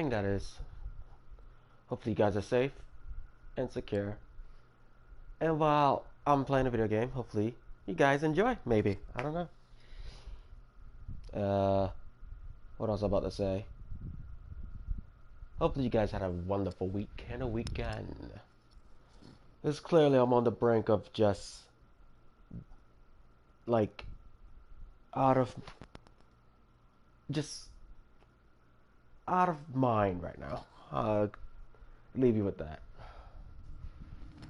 thing, that is. Hopefully you guys are safe and secure. And while I'm playing a video game, hopefully you guys enjoy, maybe. I don't know. What else was I about to say? Hopefully you guys had a wonderful week and a weekend. Because clearly I'm on the brink of just, like, out of mind right now. Leave you with that.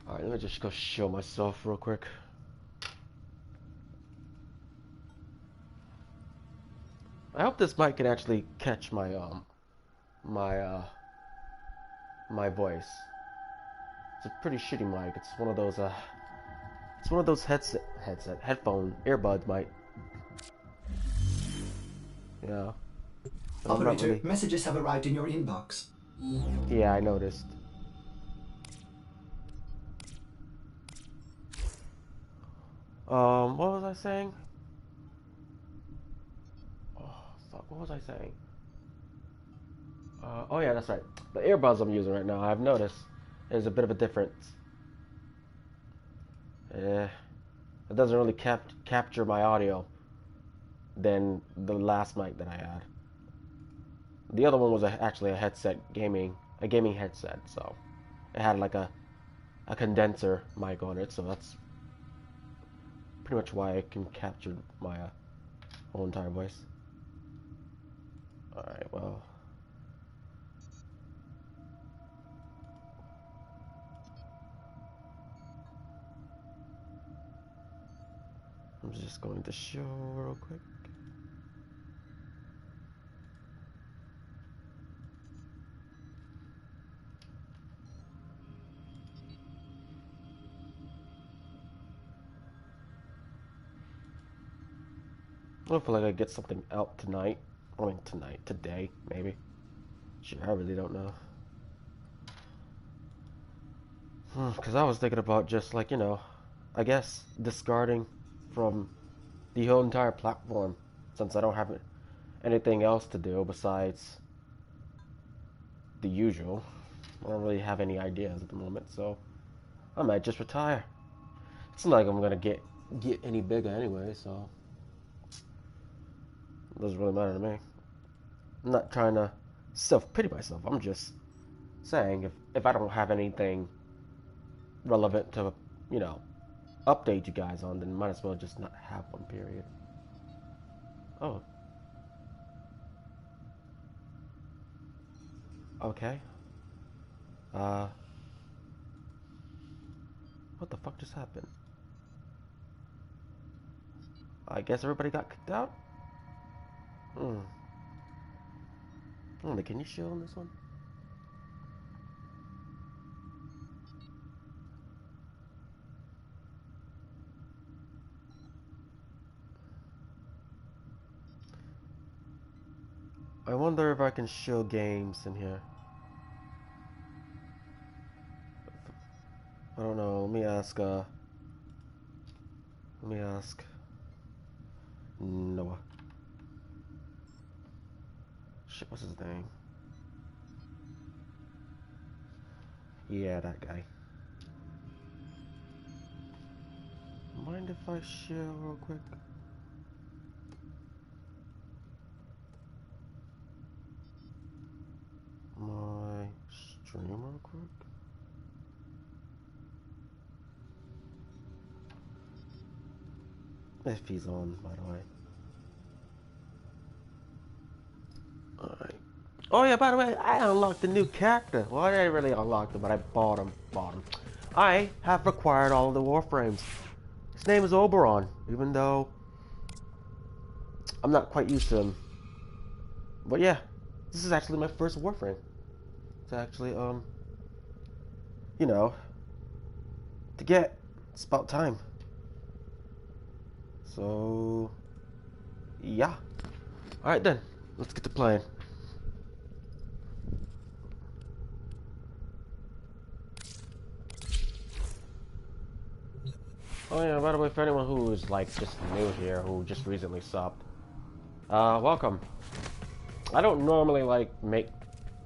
Alright, let me just go show myself real quick. I hope this mic can actually catch my my voice. It's a pretty shitty mic. It's one of those headphone earbuds mic. Yeah. Operator, really... messages have arrived in your inbox. Yeah, I noticed. What was I saying? Oh, fuck, what was I saying? Oh yeah, that's right. The earbuds I'm using right now, I've noticed there's a bit of a difference. It doesn't really capture my audio than the last mic that I had. The other one was actually a gaming headset, so it had like a condenser mic on it, so that's pretty much why I can capture my whole entire voice. Alright, well. I'm just going to show real quick. Hopefully I get something out tonight. I mean today, maybe. Shit, I really don't know. Because I was thinking about just like, I guess discarding from the whole entire platform, since I don't have anything else to do besides the usual. I don't really have any ideas at the moment, so I might just retire. It's not like I'm gonna get any bigger anyway, so it doesn't really matter to me. I'm not trying to self-pity myself. I'm just saying if I don't have anything relevant to, update you guys on, then might as well just not have one, period. Oh. Okay. What the fuck just happened? I guess everybody got kicked out? Can you show on this one? I wonder if I can show games in here. I don't know. Let me ask Noah. Shit, what's his name? Yeah, that guy. Mind if I share real quick? My stream real quick? If he's on, by the way. Alright. Oh yeah, by the way, I unlocked a new character. Well, I didn't really unlock him, but I bought him. I have acquired all of the Warframes. His name is Oberon, even though I'm not quite used to him. But yeah, this is actually my first Warframe. It's actually, to get. It's about time. So, yeah. Alright then, let's get to playing. Oh yeah, by the way, for anyone who is like just new here, who just recently subbed, welcome. I don't normally like make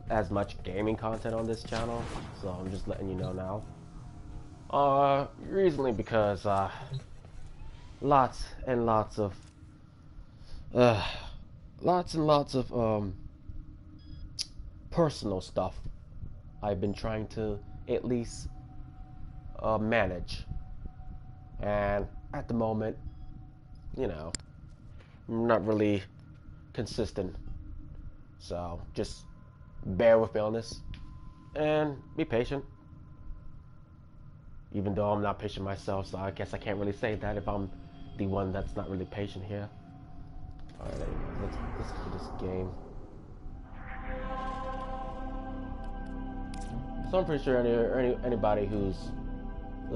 as much gaming content on this channel, so I'm just letting you know now. Recently because lots and lots of personal stuff I've been trying to at least manage, and at the moment, you know, I'm not really consistent, so just bear with me on this and be patient. Even though I'm not patient myself, so I guess I can't really say that if I'm the one that's not really patient here. Alright, let's get this game. So I'm pretty sure anybody who's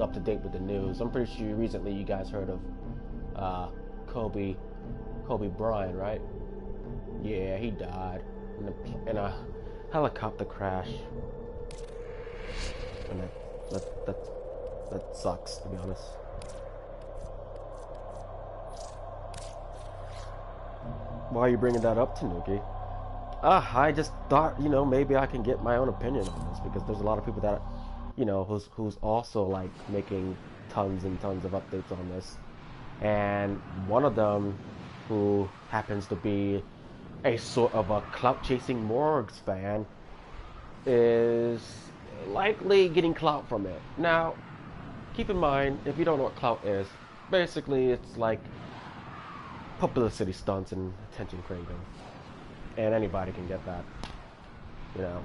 up to date with the news, I'm pretty sure recently you guys heard of Kobe Bryant, right? Yeah, he died in a helicopter crash, and that sucks, to be honest. Why are you bringing that up, Tanuki? I just thought, you know, maybe I can get my own opinion on this, because there's a lot of people that, you know, who's also like making tons and tons of updates on this, and one of them, who happens to be a sort of a clout-chasing Morgs fan, is likely getting clout from it. Now, keep in mind, if you don't know what clout is, basically it's like publicity stunts and attention craving, and anybody can get that, you know.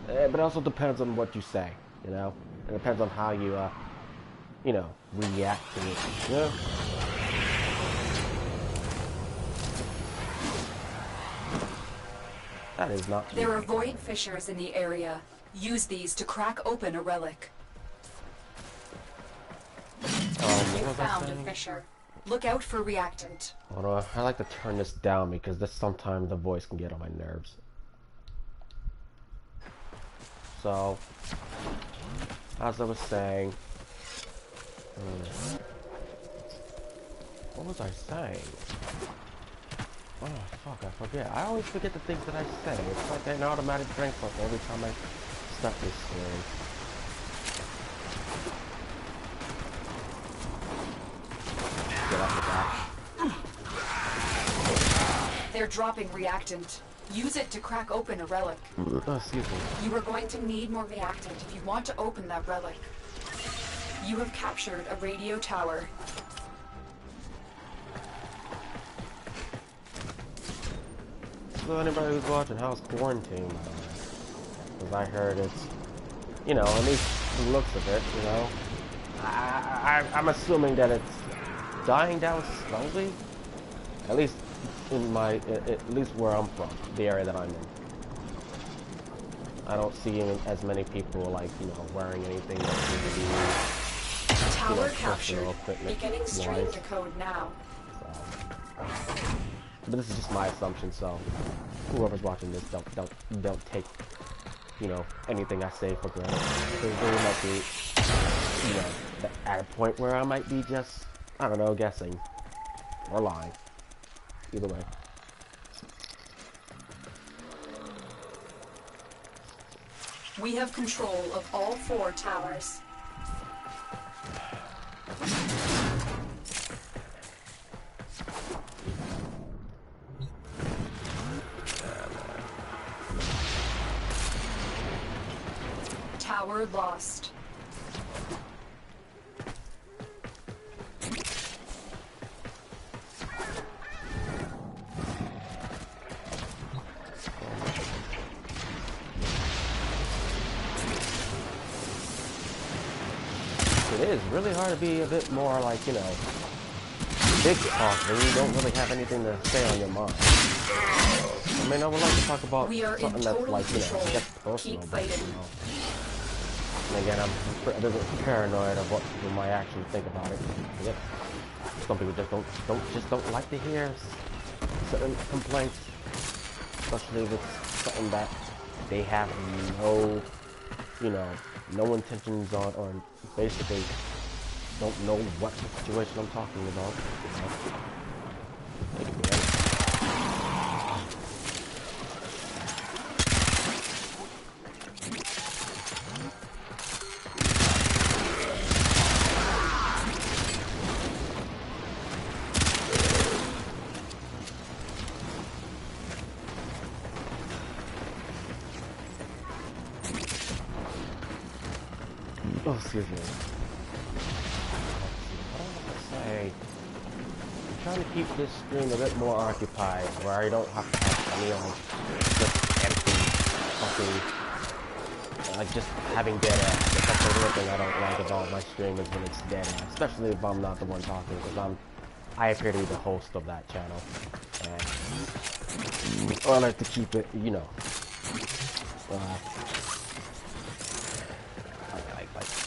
But it also depends on what you say, you know. It depends on how you, you know, react to it. You know? That is not. There are void fissures in the area. Use these to crack open a relic. You found a fissure. Look out for reactant. Hold on, I like to turn this down because this sometimes the voice can get on my nerves. So, as I was saying, what was I saying? Oh fuck, I forget. I always forget the things that I say. It's like an automatic brain fuck every time I start this series. Get off the back. They're dropping reactant. Use it to crack open a relic. Oh, excuse me. You are going to need more reactant if you want to open that relic. You have captured a radio tower. So anybody who's watching, how's quarantine? Because I heard it's, you know, at least the looks of it, you know. I'm assuming that it's dying down slowly. At least in my, at least where I'm from, the area that I'm in. I don't see as many people, like, you know, wearing anything that's really, Tower you know, captured. equipment Beginning stream wise. decode now. So, but this is just my assumption, so whoever's watching this, don't take, you know, anything I say for granted. Because there might be, you know, at a point where I might be just, I don't know, guessing or lying. Either way. We have control of all 4 towers. Tower lost. It is really hard to be a bit more, like, you know, big talk when you don't really have anything to say on your mind. I mean, I would like to talk about something that's, like, you know, just personal, but, you know. And again, I'm a bit paranoid of what people might actually think about it. Yep. Some people just don't like to hear certain complaints, especially if it's something that they have no, you know, no intentions on, or basically don't know what the situation I'm talking about. You know. It could be anything. Oh, excuse me. What do I want to say? I'm trying to keep this stream a bit more occupied, where I don't have to have any just empty fucking, like just having dead ass. That's the one thing I don't like about my stream is when it's dead ass, especially if I'm not the one talking, because I appear to be the host of that channel, and I like to keep it, you know.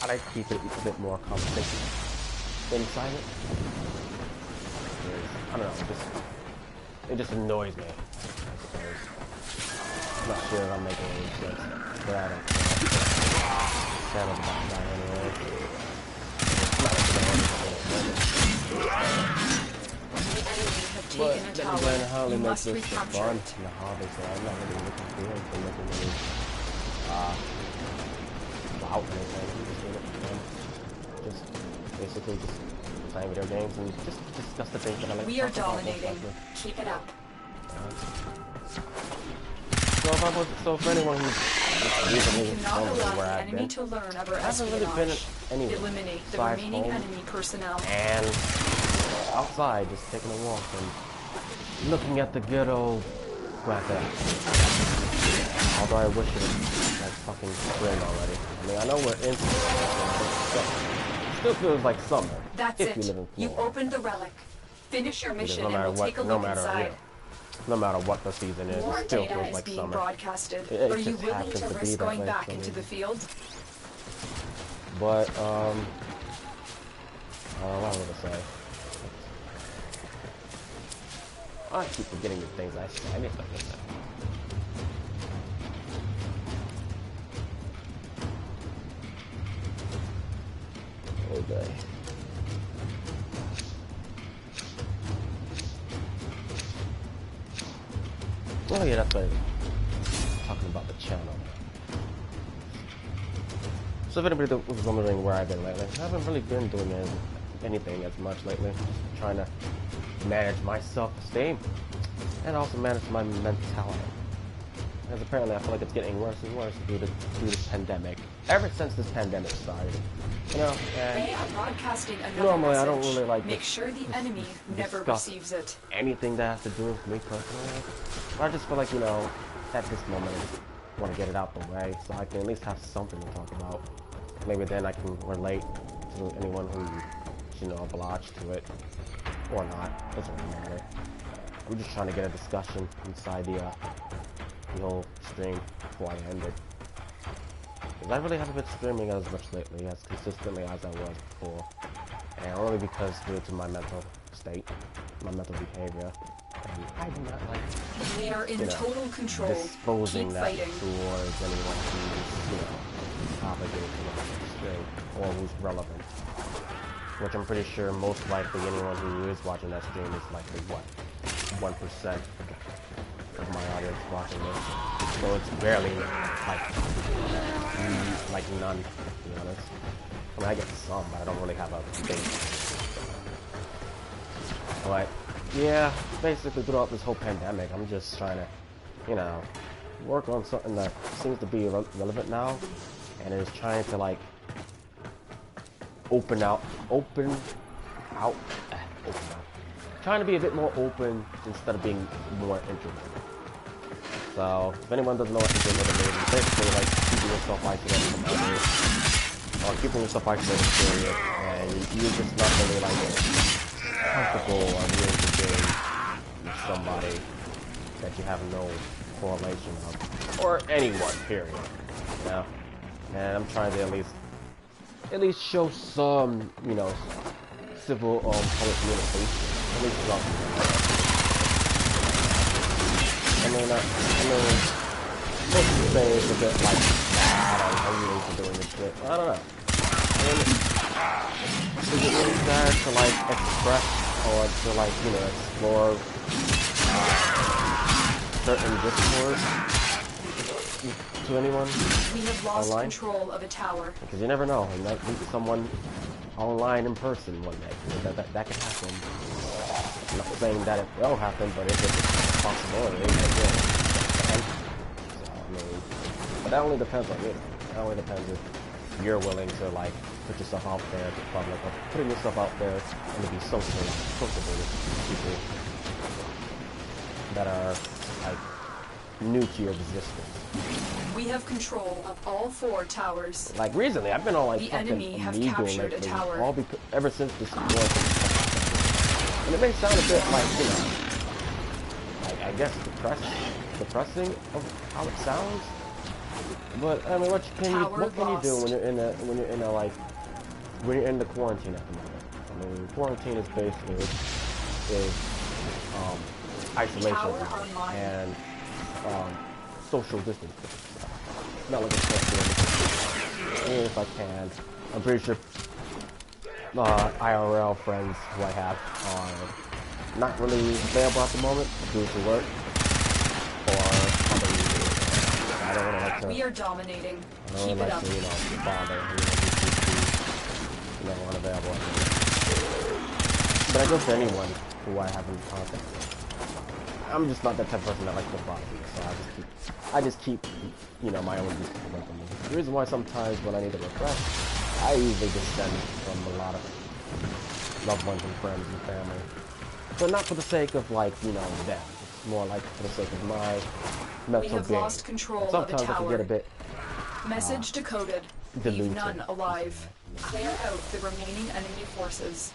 I like to keep it a bit more conversation inside it. I don't know, it just annoys me, I suppose. I'm not sure if I'm making any sense, but I don't care. Kind of about that anyway. But then again, how they make this fun in the hobby, so I'm not really looking forward to making any about anything. Just basically just playing video games and just discuss the things that I like. We are dominating. Keep it up. So if anyone who's recently cannot allow where the I've enemy been, to learn of our I haven't really been anywhere. Eliminate the besides remaining home enemy personnel. and outside, just taking a walk and looking at the good old weather. Although I wish it was like fucking spring already. I mean, I know we're in summer, it still feels like summer. That's if it. you live in You Florida. opened the relic. Finish your mission No matter and we'll take a what, no look matter inside. no matter what the season is, More it still data feels is like being summer. broadcasted. It Are you just willing happens to to be risk that going way back for into me. the field? But what would I say? I keep forgetting the things I say. I need to get that. Okay. Oh yeah, that's right. Talking about the channel. So if anybody was wondering where I've been lately, I haven't really been doing anything as much lately. Just trying to manage my self-esteem and also manage my mentality. Because apparently I feel like it's getting worse and worse due to this pandemic. Ever since this pandemic started. You know, They are broadcasting another normally I message. don't really like Make sure the enemy never discuss receives it. anything that has to do with me personally. But I just feel like, you know, at this moment I just want to get it out the way so I can at least have something to talk about. Maybe then I can relate to anyone who's, you know, obliged to it or not. Doesn't really matter. I'm just trying to get a discussion inside the whole stream before I end it. Because I really haven't been streaming as much lately, as consistently as I was before. And only because due to my mental state, my mental behavior. And I do not like, We are in you know, total control. disposing Keep that fighting. towards anyone who's, you know, obligated to watch the stream or who's relevant. Which I'm pretty sure most likely anyone who is watching that stream is likely what? 1% of my audience watching this. So it's barely like none, to be honest. I mean, I get some, but I don't really have a big. But yeah, basically throughout this whole pandemic, I'm just trying to, you know, work on something that seems to be relevant now, and is trying to like open out. Trying to be a bit more open instead of being more introverted. So, if anyone doesn't know what introverted means, it's basically like keeping yourself isolated from others, or keeping yourself isolated period, and you're just not really like comfortable or really engaged with somebody that you have no correlation of, or anyone, period. You know? And I'm trying to at least show some, you know, civil public communication. At least something. I mean, most people say it's a bit like, I'm really for doing this shit. I don't know. I mean, is it really bad to like express or to like, you know, explore certain discourse to anyone We have lost online? control of a tower. Because you never know, you might meet someone online in person one day. That could happen. I'm not saying that it will happen, but if it's a possibility, it will. And, so, I mean, but that only depends on you. That only depends if you're willing to like put yourself out there to the public, or putting yourself out there and to be sociable with people that are like new to your existence. We have control of all 4 towers. Like recently, I've been on like The fucking enemy have Omegle captured a lately, tower. all because ever since this war. And it may sound a bit like, you know, like I guess depressing of how it sounds. But I mean, what can you do when you're in the quarantine at the moment? I mean, quarantine is basically isolation and social distancing. Not like a and if I can, I'm pretty sure IRL friends who I have are not really available at the moment due to work or other reasons. I don't want to like to. We are dominating. I don't Keep like it up. to, you know, bother, unavailable. But I go to anyone who I have in contact with. I'm just not that type of person that likes to bother me, so I just keep, you know, my own distance away from me. The reason why sometimes when I need to refresh, I usually descend from a lot of loved ones and friends and family. But not for the sake of, like, you know, them. It's more like for the sake of my mental We have being. lost control And of the sometimes I can get a tower. bit Message decoded. Leave delusional. none alive. Clear out the remaining enemy forces.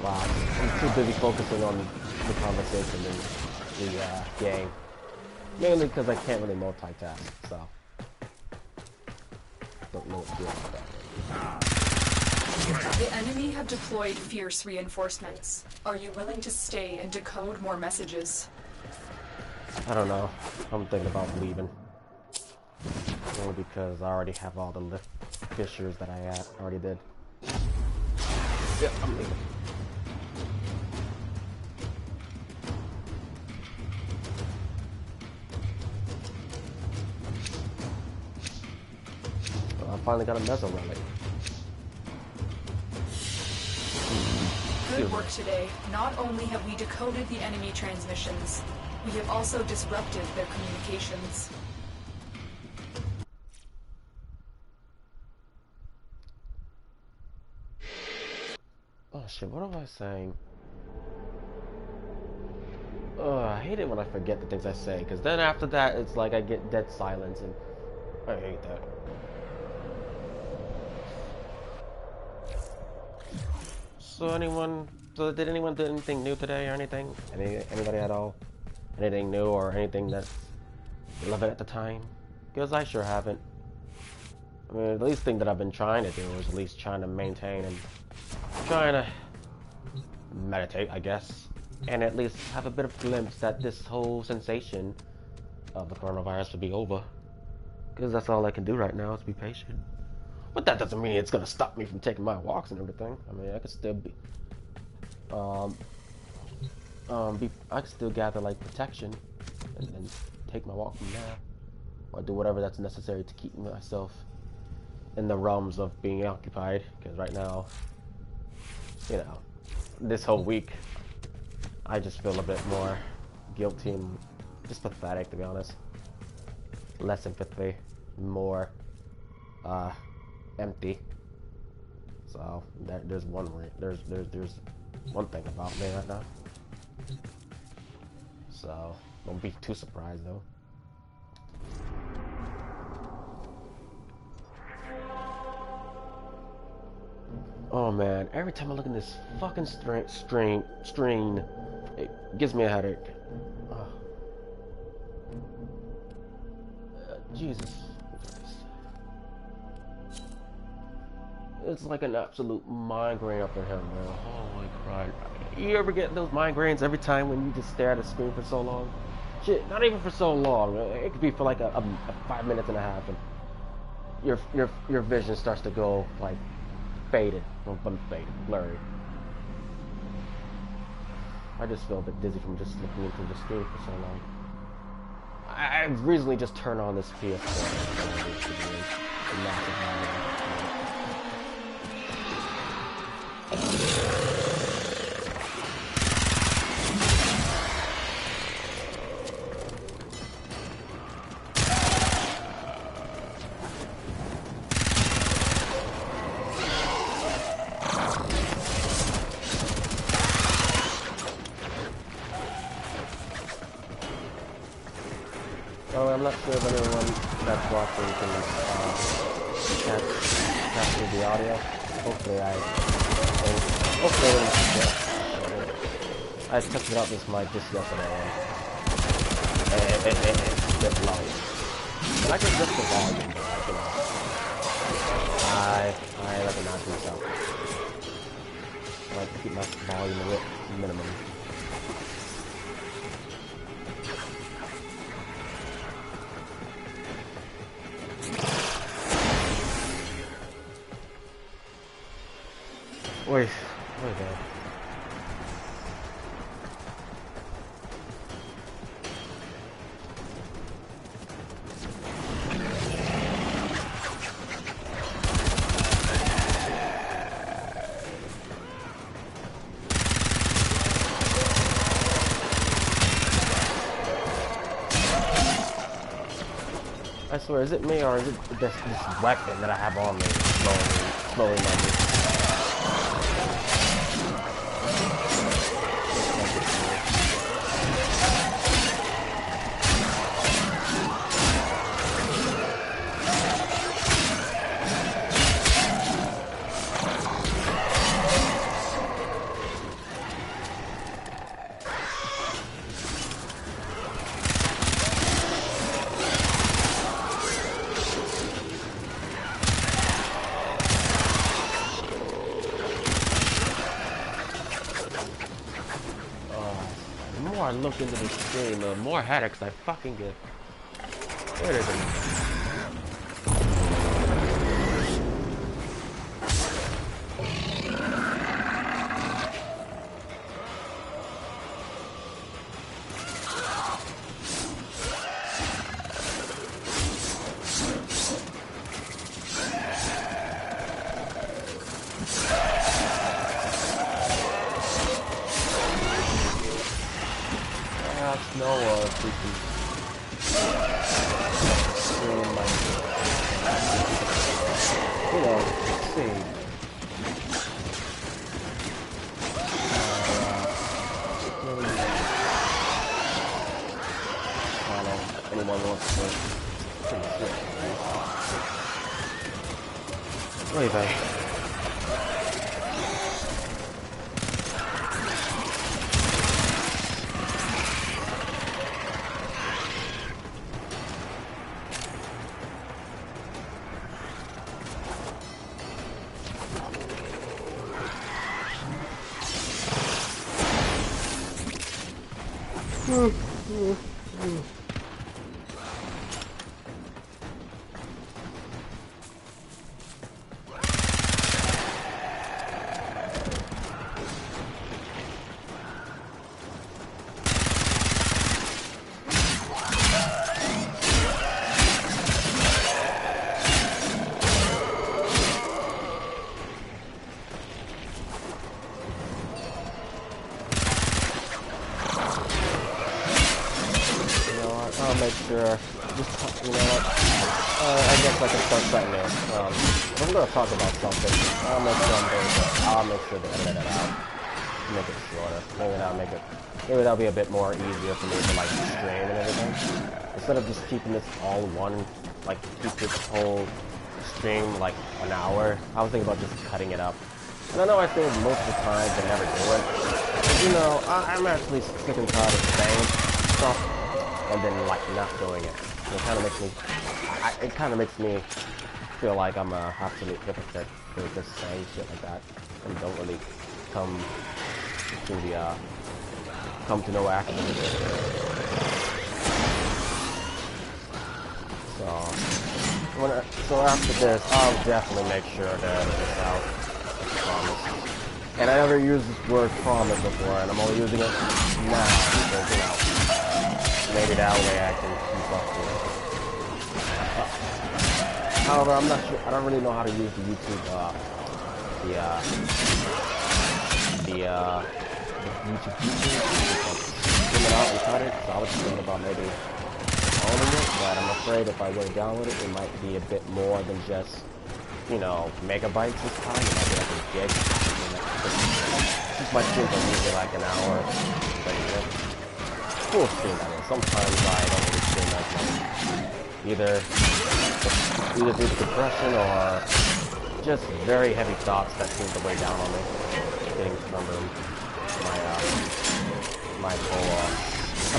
Wow, I'm too busy focusing on the conversation and the game. Mainly because I can't really multitask, so don't know what to do about that. The enemy have deployed fierce reinforcements. Are you willing to stay and decode more messages? I don't know. I'm thinking about leaving. Only because I already have all the lift fissures that I already did. Yeah, I'm leaving. I finally got a Mezzo relic. Good work today. Not only have we decoded the enemy transmissions, we have also disrupted their communications. Oh shit, what am I saying? I hate it when I forget the things I say, because then after that, it's like I get dead silence, and I hate that. So did anyone do anything new today or anything? Anybody at all? Anything new or anything that's relevant at the time? Because I sure haven't. I mean, the least thing that I've been trying to do is at least trying to maintain and trying to meditate, I guess, and at least have a bit of glimpse that this whole sensation of the coronavirus will be over. Because that's all I can do right now is be patient. But that doesn't mean it's gonna stop me from taking my walks and everything. I mean, I could still be, I could still gather like protection and take my walk from there, or do whatever that's necessary to keep myself in the realms of being occupied. Because right now, you know, this whole week, I just feel a bit more guilty and just pathetic, to be honest. Less empathy, more empty. So there's one thing about me right now. So don't be too surprised though. Oh man, every time I look at this fucking screen, it gives me a headache. Jesus. It's like an absolute migraine up in here, man. Holy crap. You ever get those migraines every time when you just stare at a screen for so long? Shit, not even for so long. It could be for like a 5 minutes and a half, and your vision starts to go like faded, blurry. I just feel a bit dizzy from just looking into the screen for so long. I've recently just turned on this PS4. Well, I'm not sure if anyone that's watching can capture the audio. Hopefully hopefully it I tested out this mic just yesterday and it's a bit low. But I can adjust the volume, but I recognize myself. I like to keep my volume a bit minimum. Wait there. I swear, is it me or is it this weapon that I have on me slowly numbers? The more I look into this game, the more headaches I fucking get. Wait a minute. No, freaking. You know, see. Anyone wants to. What do you think? Make sure, just, you know what, I guess I can start right now. If I'm going to talk about something, I'll make sure to edit it out, make it shorter. Maybe that'll be a bit more easier for me to, like, stream and everything. Instead of just keeping this all one, like, keep this whole stream, like, an hour, I was thinking about just cutting it up. And I know I say it most of the time, but never do it. But, you know, I'm actually sick and tired of saying stuff and then like not doing it. It kind of makes me feel like I'm a absolute hypocrite for just saying shit like that and don't really come to no action. So after this, I'll definitely make sure to edit this out. I promise. And I never used this word promise before, and I'm only using it now because, you know, maybe that way I can keep up with it. However, I'm not sure. I don't really know how to use the YouTube, the YouTube feature. Zoom it out and cut it. So I was thinking about maybe owning it, but I'm afraid if I were to download it, it might be a bit more than just, you know, megabytes this time. It might be like a gig. Since my streams are usually like an hour, full stream that is. sometimes I don't really feel like either due to depression or just very heavy thoughts that seem to weigh down on me. Getting from my whole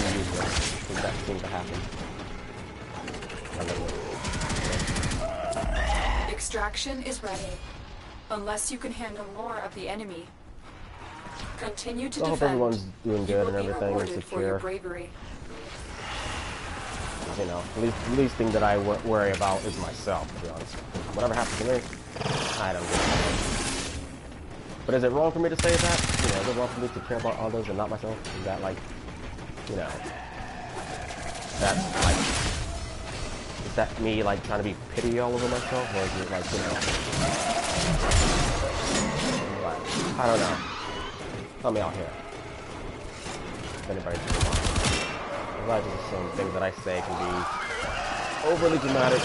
unusual things that seem to happen. Extraction is ready. Unless you can handle more of the enemy. Continue to I hope defend. everyone's doing good and everything and For your secure. bravery. You know, the least thing that I worry about is myself, to be honest. Whatever happens to me, I don't give a shit. But is it wrong for me to say that? You know, is it wrong for me to care about others and not myself? Is that like, you know, that's like, is that me like trying to be pity all over myself, or is it like, you know, like, I don't know. Help me out here. If anybody's doing that. I just assume things that I say can be overly dramatic,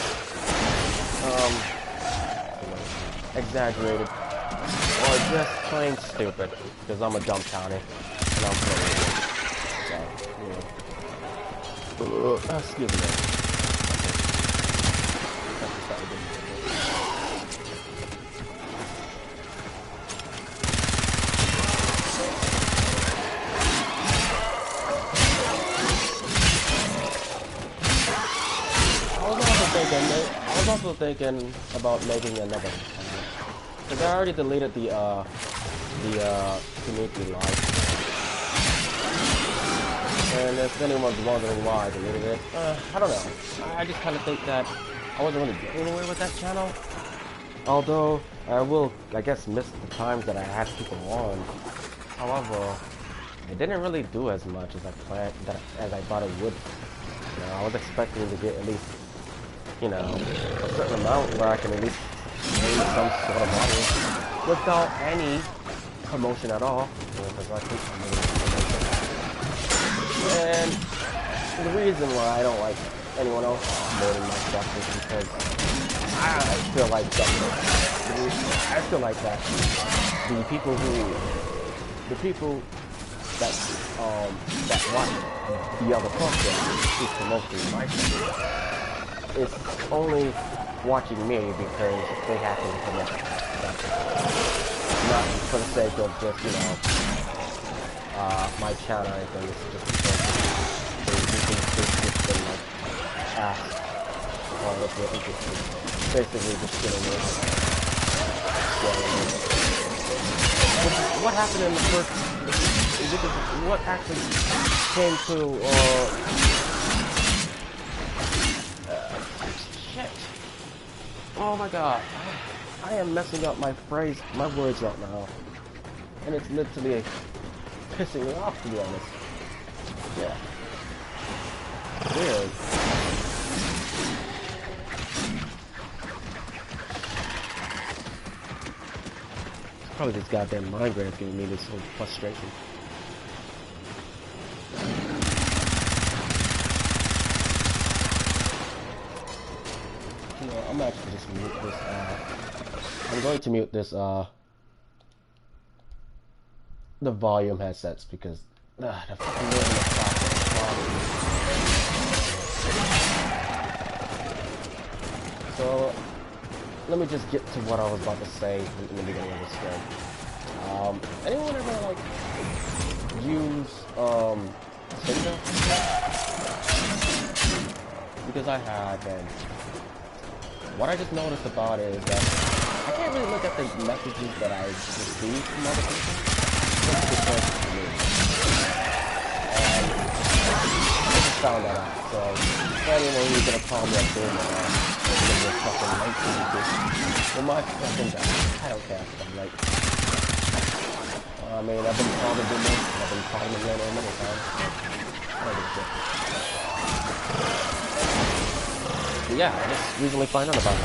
exaggerated, or just plain stupid, because I'm a dumb townie, and I'm playing. So, excuse me. I was also thinking about making another channel, because I already deleted the Tanuki live. And if anyone's wondering why I deleted it, I don't know. I just kind of think that I wasn't really getting anywhere with that channel. Although I will, I guess, miss the times that I had people on. However, it didn't really do as much as I planned, as I thought it would. You know, I was expecting to get at least, you know, a certain amount where I can at least gain some sort of audience without any promotion at all. Because I think I'm really and the reason why I don't like anyone else promoting my stuff is because I feel like that the people that watch the other content who's promoting my stuff is only watching me because they happen to promote that. Not for the sake of just, you know, my channel or anything. It's just because they like ask or if they're interested. Basically just getting it. What happened in the first, what actually came to shit. Oh my god. I am messing up my words right now. And it's literally pissing me off, to be honest. Yeah. Weird. It's probably this goddamn migraine that's giving me this whole frustration. You know, I'm actually just mute this, I'm going to mute this, the volume headsets because the fucking noise in the problem. So let me just get to what I was about to say in the beginning of this game. Anyone ever like use Tinder? Because I have, and what I just noticed about it is that I can't really look at the messages that I receive from other people. Just because it's me. And I just found that out. So if anyone who's gonna call me a boomer, you're fucking late to this. Well, my fucking god, I don't care. I'm like, I mean, I've been called a boomer. I've been called a millionaire many times. I don't give a shit. But yeah, I just recently found out about it.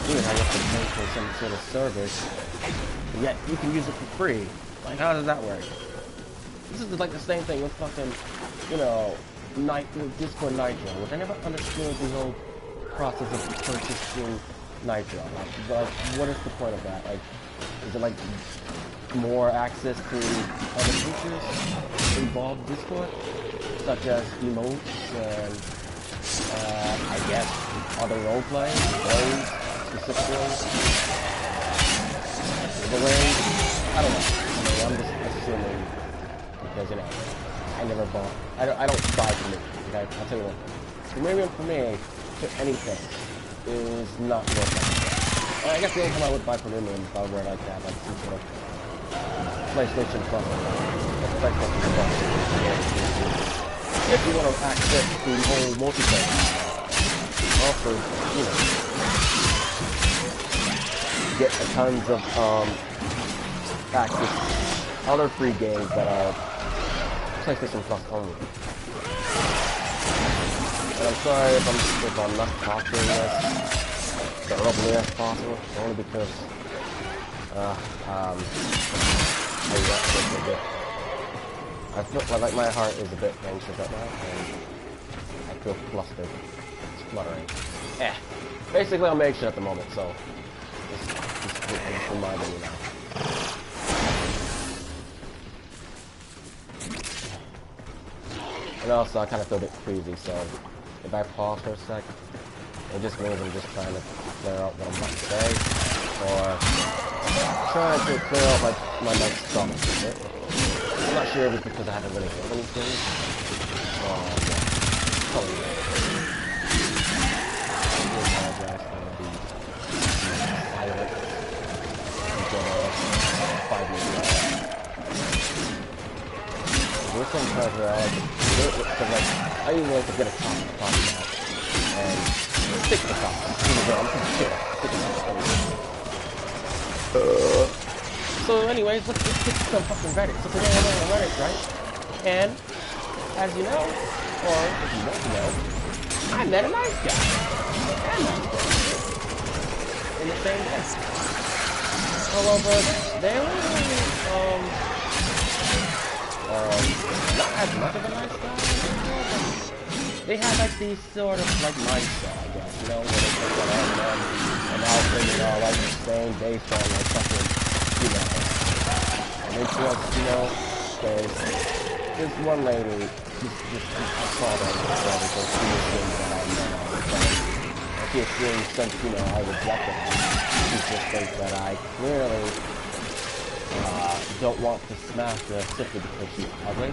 Dude, how you have to pay for some sort of service, yet you can use it for free. Like, how does that work? This is like the same thing with fucking, you know, Discord Nitro, which I never understood the whole process of purchasing Nitro. Like, what is the point of that? Like, is it like more access to other features involved Discord, such as emotes and I guess other roleplay, those specifically. The way, I don't know. I mean, I'm just assuming because I never bought. I don't buy premium. Okay, I'll tell you what. Premium for me to anything is not worth it. I guess the only time I would buy premium if I were like that, like some sort of PlayStation Plus. PlayStation Plus. If you want to access the whole multiplayer, offer, get tons of access other free games that are PlayStation Plus only. And I'm sorry if I'm not talking as thoroughly as possible, only because I feel like my heart is a bit anxious right now, and I feel flustered. It's fluttering. Basically, I'm anxious at the moment, so just reminding you now. And also, I kind of feel a bit queasy, so if I pause for a sec, it just means I'm just trying to clear out what I'm about to say, or trying to clear out my next thoughts a bit. I'm not sure if it's because I haven't really heard anything. Probably not. I do apologize for the silent until 5 minutes ago. There's some times where I usually like to get a topic to talk about and stick to the topic. Even though I'm pretty sure sticking to the topic. So anyways, let's get to some fucking Reddit. So today I'm on Reddit, right? And as you know, or if you don't know, I met a nice guy. In the same day. However, they were not as much of a nice guy. They had like these sort of like mindset, I guess, where they think that all men and all women are like the same based on like fucking, and it's just, there's one lady, I saw that because she assumed that I know and she assumed since, I rejected her, she just thinks that I clearly don't want to smash her simply because she's ugly,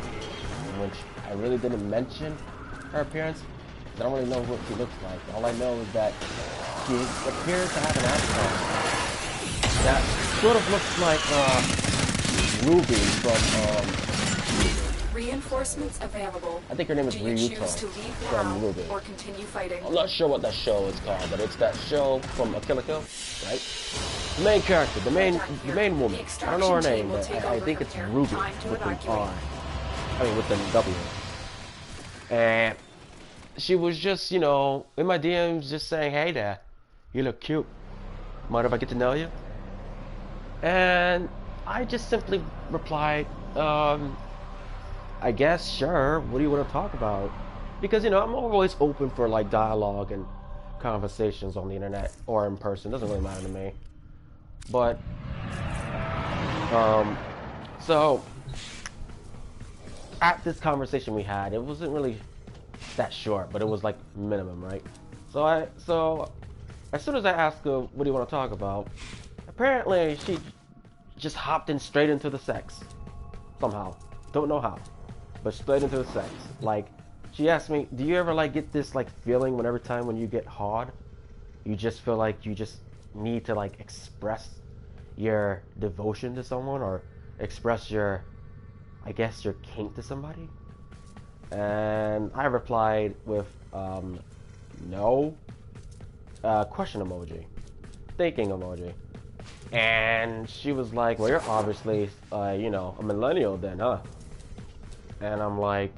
which I really didn't mention her appearance. I don't really know what she looks like. All I know is that she appears to have an accent that sort of looks like Ruby from Reinforcements available. I think her name is Ryuto from Ruby. Or continue fighting. I'm not sure what that show is called, but it's that show from A Kill la Kill, right? The main character, the main woman. I don't know her name, but I think it's Ruby with an R. I mean with an W. And she was just, in my DMs just saying, "Hey there, you look cute. Mind if I get to know you?" And I just simply replied, I guess, sure, what do you want to talk about? Because, I'm always open for, like, dialogue and conversations on the internet or in person. Doesn't really matter to me. But, so, at this conversation we had, it wasn't really that short, but it was, like, minimum, right? So, as soon as I asked her, what do you want to talk about? Apparently, she just hopped in straight into the sex. Somehow. Don't know how. But straight into the sex. Like, she asked me, do you ever, like, get this, like, feeling when every time when you get hard, you just feel like you just need to, like, express your devotion to someone or express your, I guess, your kink to somebody? And I replied with, no. Question emoji. Thinking emoji. And she was like, well, you're obviously, a millennial then, huh? And I'm like,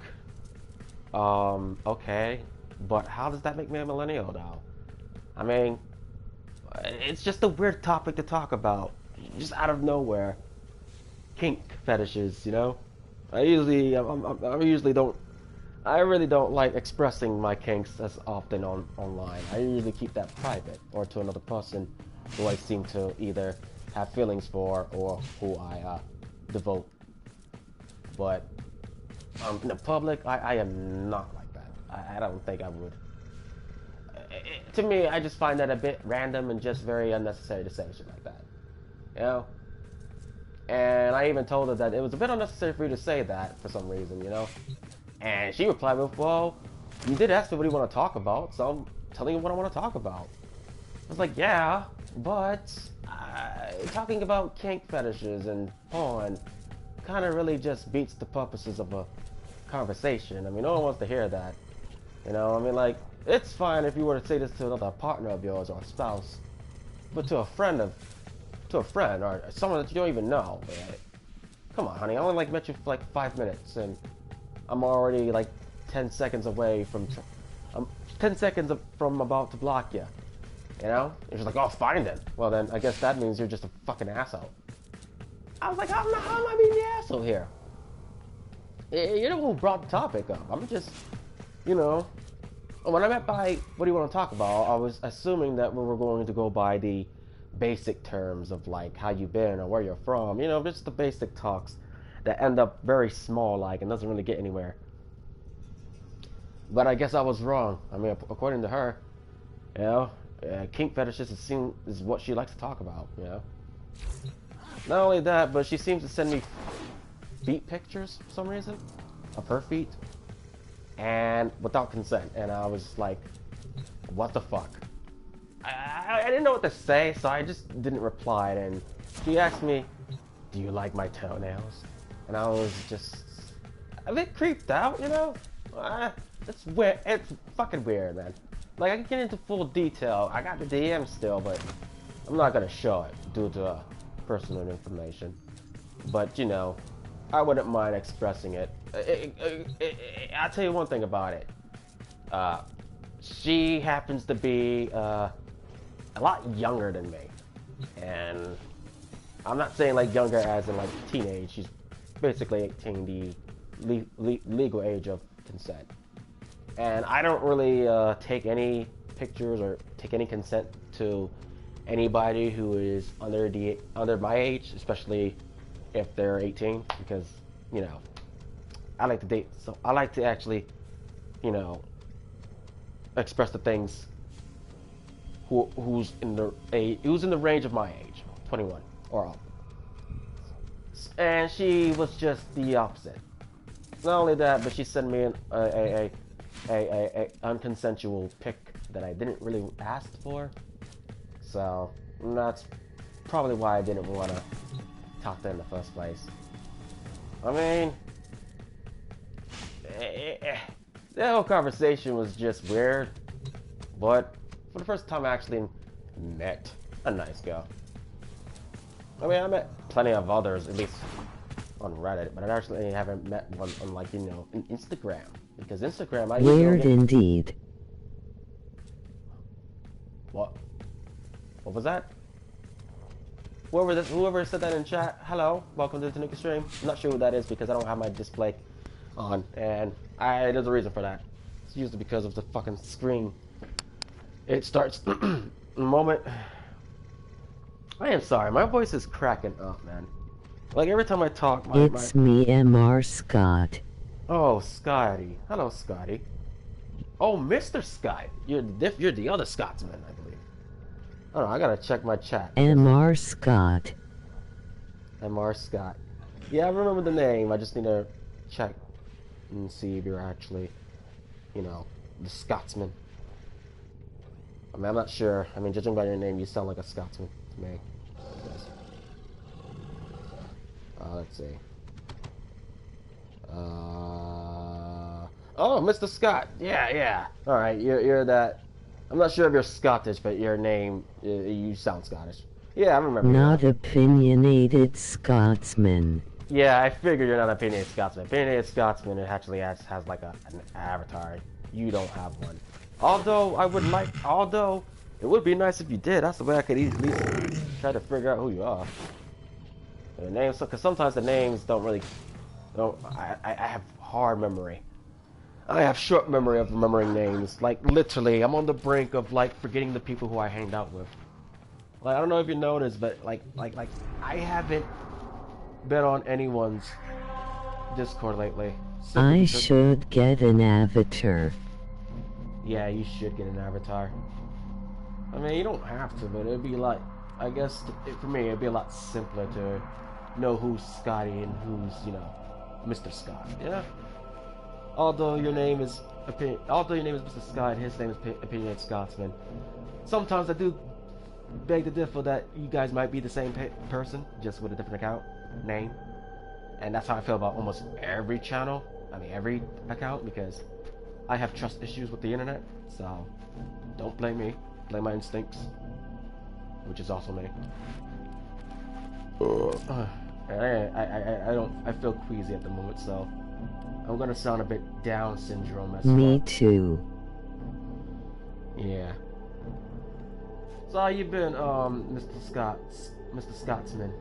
okay, but how does that make me a millennial now? I mean, it's just a weird topic to talk about, just out of nowhere. Kink fetishes, I really don't like expressing my kinks as often online. I usually keep that private or to another person who I seem to either have feelings for or who I devote. But in the public, I am not like that. I don't think I would. To me, I just find that a bit random and just very unnecessary to say shit like that. You know? And I even told her that it was a bit unnecessary for you to say that for some reason, you know? And she replied with, well, you did ask me what you want to talk about, so I'm telling you what I want to talk about. I was like, yeah, but talking about kink fetishes and porn kind of really just beats the purposes of a conversation. I mean, no one wants to hear that. You know, I mean, like, it's fine if you were to say this to another partner of yours or a spouse, but to a friend or someone that you don't even know. Right? Come on, honey, I only like met you for like 5 minutes, and I'm already like 10 seconds away from. I'm 10 seconds from about to block you. You know? And she's like, oh, fine then. Well then, I guess that means you're just a fucking asshole. I was like, how am I being the asshole here? You're the one who brought the topic up. I'm just, you know. When I meant by what do you want to talk about, I was assuming that we were going to go by the basic terms of like how you been or where you're from. You know, just the basic talks that end up very small like and doesn't really get anywhere. But I guess I was wrong. I mean, according to her, you know, kink fetishes is what she likes to talk about, you know. Not only that, but she seems to send me feet pictures for some reason of her feet, and without consent. And I was like, what the fuck? I didn't know what to say, so I just didn't reply. And she asked me, do you like my toenails? And I was just a bit creeped out, you know. It's weird. It's fucking weird, man. Like, I can get into full detail. I got the DM still, but I'm not gonna show it due to personal information. But, you know, I wouldn't mind expressing it. I'll tell you one thing about it. She happens to be a lot younger than me. And I'm not saying, like, younger as in, like, teenage. She's basically 18, the legal age of consent. And I don't really take any pictures or take any consent to anybody who is under my age, especially if they're 18, because, you know, I like to date, so I like to actually, you know, express the things who's in the range of my age, 21 or up. And she was just the opposite. Not only that, but she sent me a unconsensual pic that I didn't really ask for. So that's probably why I didn't want to talk to her in the first place. I mean, the whole conversation was just weird. But for the first time I actually met a nice girl. I mean, I met plenty of others, at least on Reddit, but I actually haven't met one on, like, you know, an Instagram. Because Instagram, I weird indeed. What? What was that? Whoever said that in chat, hello, welcome to the Tanuki stream. I'm not sure who that is because I don't have my display on, and there's a reason for that. It's usually because of the fucking screen. It starts the moment. I am sorry, my voice is cracking up, man. Like every time I talk, it's me, M.R. Scott. Oh, Scotty. Hello, Scotty. Oh, Mr. Scott. You're the other Scotsman, I believe. I don't know, I gotta check my chat. M.R. Scott. M.R. Scott. Yeah, I remember the name. I just need to check and see if you're actually, you know, the Scotsman. I mean, I'm not sure. I mean, judging by your name, you sound like a Scotsman to me. Let's see. Oh, Mr. Scott. Yeah. All right, you're that. I'm not sure if you're Scottish, but your name, you sound Scottish. Yeah, I remember. Not opinionated Scotsman. Yeah, I figured you're not opinionated Scotsman. Opinionated Scotsman, it actually has like an avatar. You don't have one. Although it would be nice if you did. That's the way I could at least try to figure out who you are. The names, because sometimes the names don't really. I have hard memory. I have short memory of remembering names. Like, literally, I'm on the brink of, like, forgetting the people who I hanged out with. Like, I don't know if you noticed, but, like, I haven't been on anyone's Discord lately. Simply I because- should get an avatar. Yeah, you should get an avatar. I mean, you don't have to, but it'd be like, I guess for me, it'd be a lot simpler to know who's Scotty and who's, you know, Mr. Scott. Yeah. Although your name is Mr. Scott and his name is Opinionated Scotsman, sometimes I do beg to differ that you guys might be the same person, just with a different account name. And that's how I feel about almost every channel. I mean, every account, because I have trust issues with the internet. So don't blame me. Blame my instincts, which is also me. I feel queasy at the moment, so I'm gonna sound a bit Down syndrome as Me well. too. Yeah. So how you been, Mr. Scotsman?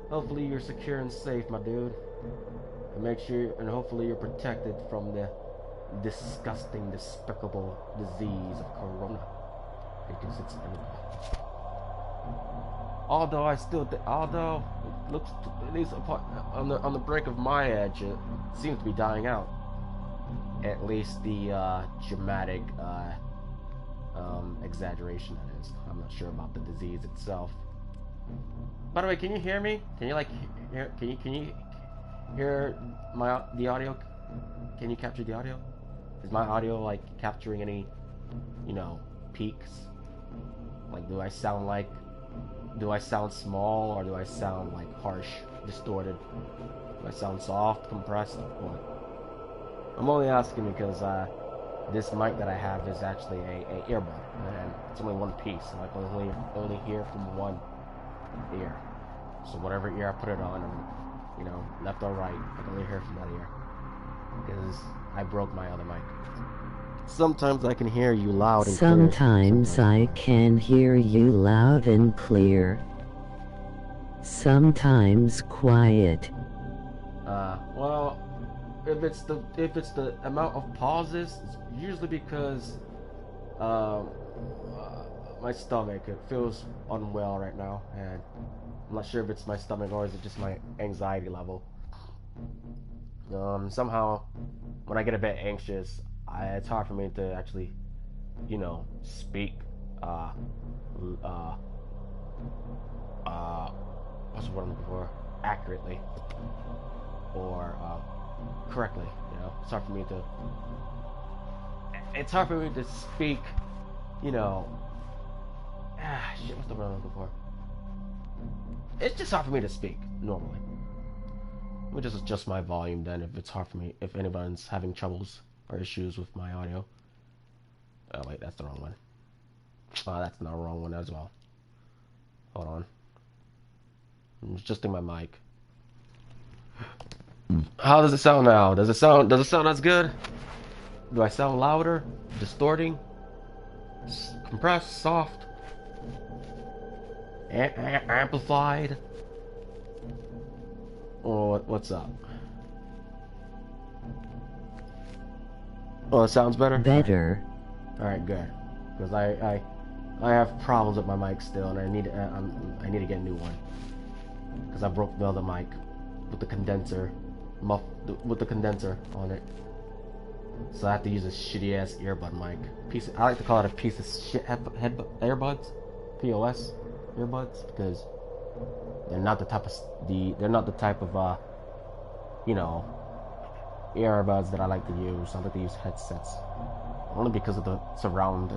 Hopefully you're secure and safe, my dude. And hopefully you're protected from the disgusting, despicable disease of Corona, because it's inevitable. Although it looks, at least on the brink of my edge, it seems to be dying out. At least the dramatic exaggeration, that is. I'm not sure about the disease itself. By the way, can you hear me? Can you can you hear the audio? Can you capture the audio? Is my audio like capturing any, you know, peaks? Like, do I sound small, or do I sound like harsh, distorted? Do I sound soft, compressed? What? I'm only asking because this mic that I have is actually a earbud, and it's only one piece, and I can only hear from one ear. So whatever ear I put it on, and, you know, left or right, I can only hear from one ear, because I broke my other mic. Sometimes I can hear you loud and clear. Sometimes I can hear you loud and clear. Sometimes quiet. Well, if it's the amount of pauses, it's usually because my stomach, it feels unwell right now, and I'm not sure if it's my stomach or is it just my anxiety level. Somehow when I get a bit anxious, it's hard for me to actually, you know, speak what's the word I'm looking for? Accurately or correctly. You know, it's hard for me to speak, you know. Shit, what's the word I'm looking for? It's just hard for me to speak normally. Let me just adjust my volume then, if it's hard for me, if anyone's having troubles or issues with my audio. Oh wait, that's the wrong one. That's the wrong one as well. Hold on. I'm adjusting my mic. How does it sound now? Does it sound as good? Do I sound louder? Distorting? Compressed? Soft? Amplified? Or what's up? Oh, it sounds better? Better. Alright, good. Because I have problems with my mic still, and I need to get a new one. Because I broke the other mic with the condenser, with the condenser on it. So I have to use a shitty ass earbud mic. I like to call it a piece of shit earbuds, POS earbuds, because they're not the type of you know, earbuds that I like to use. I like to use headsets only because of the surround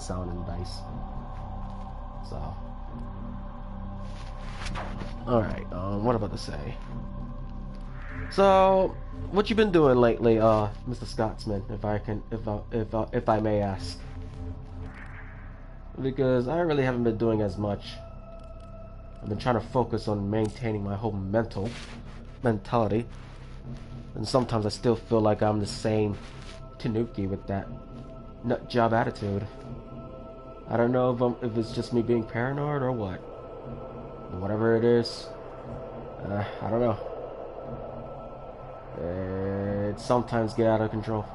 sound and bass. So, all right. What about to say? So, what you been doing lately, Mr. Scotsman? If I may ask, because I really haven't been doing as much. I've been trying to focus on maintaining my whole mentality, and sometimes I still feel like I'm the same Tanuki with that nut job attitude. I don't know if it's just me being paranoid or what. But whatever it is, I don't know. It sometimes get out of control.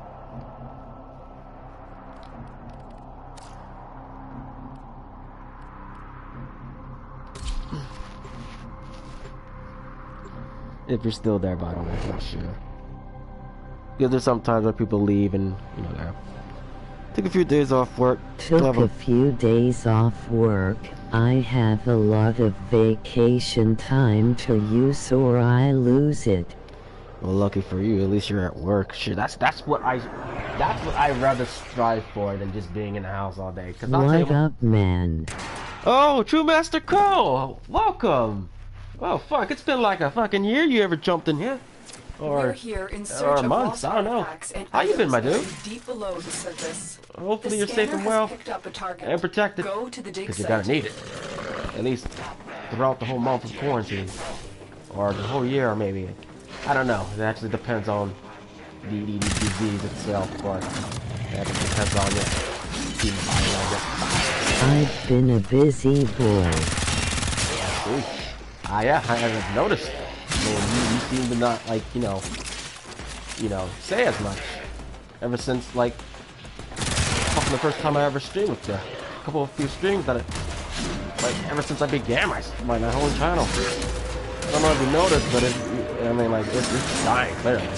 If you're still there, by the way, I'm not sure. Because there's sometimes where people leave and, you know, they take a few days off work. Took a few days off work. I have a lot of vacation time to use or I lose it. Well, lucky for you, at least you're at work. Shit, that's what I'd rather strive for than just being in the house all day. What up, man? Oh, True Master Cole! Welcome! Oh, fuck, it's been like a fucking year you ever jumped in here. We're here in search of months, I don't know. How you been, my dude? Deep below the surface. Hopefully you're safe and well and protected. Go to the dig because you're site. gonna need it. At least throughout the whole month of quarantine. Or the whole year, maybe. I don't know. It actually depends on the disease itself, but it depends on your human body, I guess. I've been a busy boy. Yeah, I have noticed. I mean, you seem to not, like, you know, say as much. Ever since, like, fucking the first time I ever streamed with you. A few streams that, like, ever since I began my whole channel. I don't know if you noticed, but I mean, like, it's dying, clearly.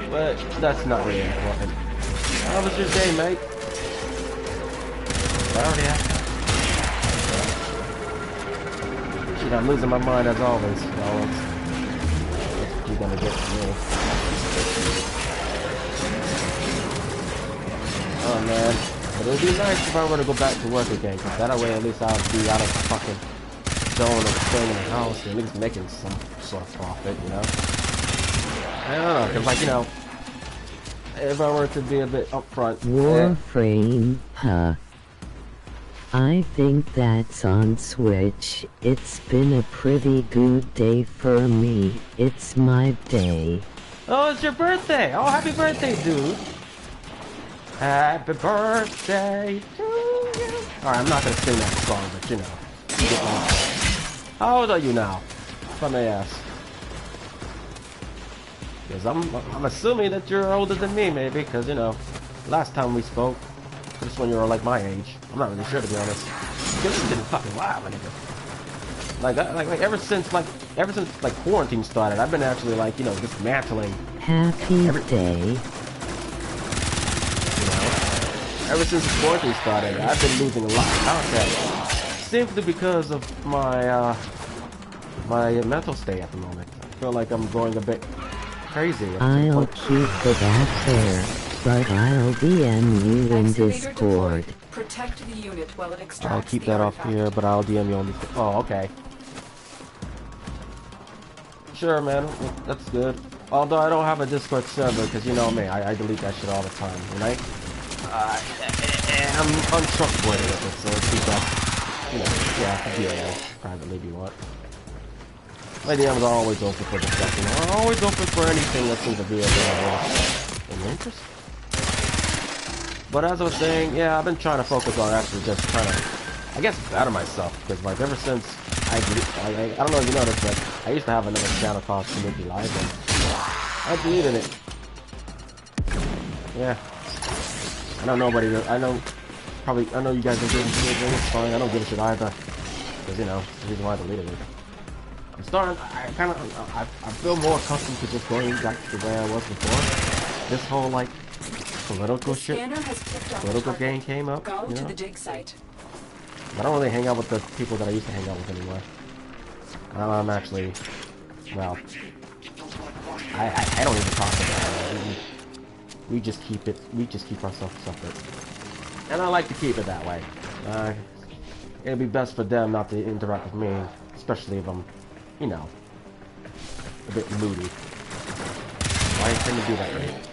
But that's not really important. How was your day, mate? I already have. Shit, I'm losing my mind as always. You know, that's what you're gonna get from me. Oh man, but it would be nice if I were to go back to work again, because that way at least I'll be out of the fucking zone of staying in the house and at least making some sort of profit, you know? I don't know, because, like, you know, if I were to be a bit upfront... Warframe, huh? I think that's on Switch. It's been a pretty good day for me. It's my day. Oh, it's your birthday! Oh, happy birthday, dude! Happy birthday to you! Alright, I'm not gonna sing that song, but you know. You get me. How old are you now? If I may ask. Because I'm assuming that you're older than me, maybe, because, you know, last time we spoke, just when you were, like, my age. I'm not really sure, to be honest. This has been fucking wild, my nigga. Like, ever since quarantine started, I've been actually, like, you know, dismantling. Happy day. You know? Ever since quarantine started, I've been losing a lot of contact. Simply because of my, my mental state at the moment. I feel like I'm going a bit crazy. I'll keep it out there, but I'll DM you in Discord. Protect the unit while it extracts. I'll keep that off here, but I'll DM you on the... Oh, okay. Sure, man. That's good. Although I don't have a Discord server, because you know me, I delete that shit all the time, right? And I'm untrustworthy with it, so it's best. You know, yeah, DM privately if you want. My DMs are always open for discussion. I'm always open for anything that seems to be of interest. But as I was saying, yeah, I've been trying to focus on actually just trying to, I guess, better myself. Because, like, ever since I don't know if you noticed, but I used to have another channel called Tanuki Live, and I deleted it. Yeah. I know nobody, I know you guys don't give a shit, it's fine, I don't give a shit either. Because, you know, the reason why I deleted it. I'm starting, I feel more accustomed to just going back to the way I was before. This whole, like, political shit, political game came up, you know? To the dig site. I don't really hang out with the people that I used to hang out with anymore. I'm actually, well, I don't even talk about it. We just keep ourselves separate. And I like to keep it that way. It'd be best for them not to interact with me, especially if I'm, you know, a bit moody. Why I tend to do that, right?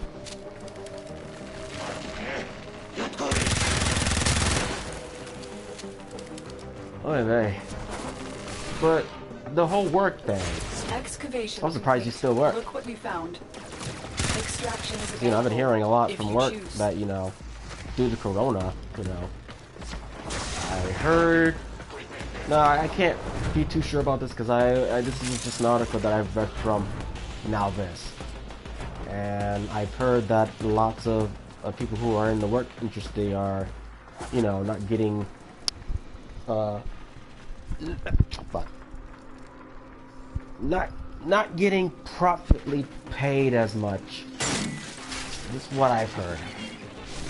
Oh, hey. But the whole work thing. Excavation. I'm surprised you still work. Look what we found. Extraction is You know, I've been hearing a lot if from you work choose. that, you know, due to Corona, you know, I heard. No, I can't be too sure about this because this is just an article that I've read from Now This, and I've heard that lots of people who are in the work industry are, you know, not getting, not not getting properly paid as much. That's what I've heard.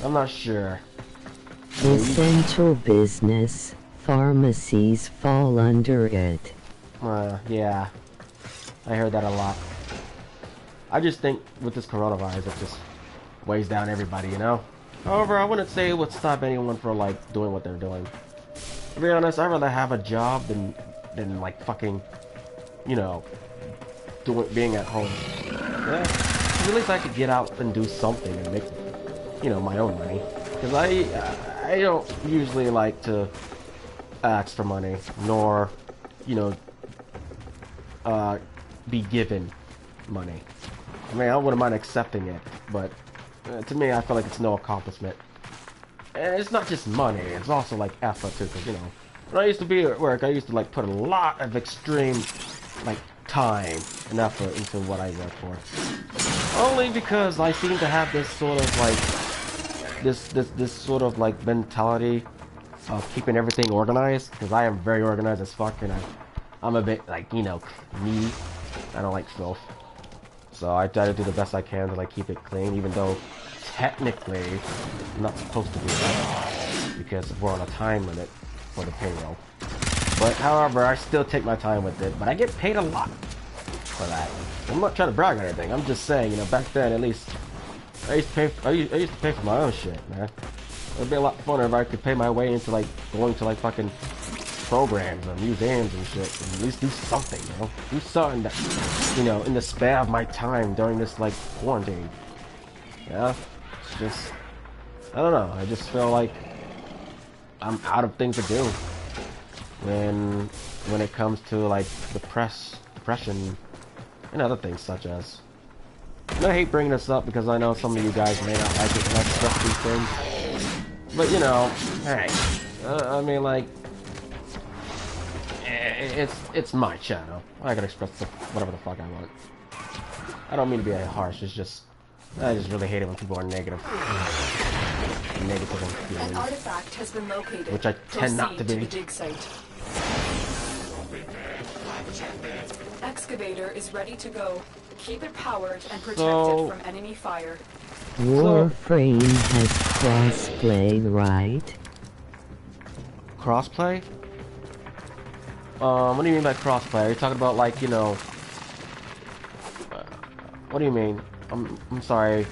I'm not sure. Essential business, pharmacies fall under it. Yeah. I heard that a lot. I just think with this coronavirus, it just weighs down everybody, you know? However, I wouldn't say it would stop anyone from, like, doing what they're doing. To be honest, I'd rather have a job than like, fucking, you know, being at home. Yeah. At least I could get out and do something and make, you know, my own money. Because I don't usually like to ask for money, nor, you know, be given money. I mean, I wouldn't mind accepting it, but to me, I feel like it's no accomplishment. And it's not just money, it's also like effort too, because, you know, when I used to be at work, I used to like put a lot of extreme, like, time and effort into what I work for. Only because I seem to have this sort of like, this sort of like mentality of keeping everything organized, because I am very organized as fuck, and I'm a bit like, you know, needy. I don't like filth. So I try to do the best I can to like keep it clean, even though technically I'm not supposed to do that because we're on a time limit for the payroll. But however, I still take my time with it, but I get paid a lot for that. I'm not trying to brag or anything. I'm just saying, you know, back then at least I used to pay for my own shit, man. It'd be a lot funner if I could pay my way into like going to like fucking programs or museums and shit, and at least do something, you know? Do something that, you know, in the span of my time during this, like, quarantine. Yeah? It's just, I don't know, I just feel like I'm out of things to do when it comes to, like, depression, and other things such as. And I hate bringing this up because I know some of you guys may not like it when I express these things. But, you know, hey, I mean, like, it's my channel. I can express whatever the fuck I want. I don't mean to be harsh. It's just I just really hate it when people are negative. Negative and feelings. An artifact has been located. Which I tend not to be. The dig site. Excavator is ready to go. Keep it powered and protect it from enemy fire. Warframe has crossplay, right? Crossplay? What do you mean by crossplay? Are you talking about, like, you know... what do you mean? I'm sorry.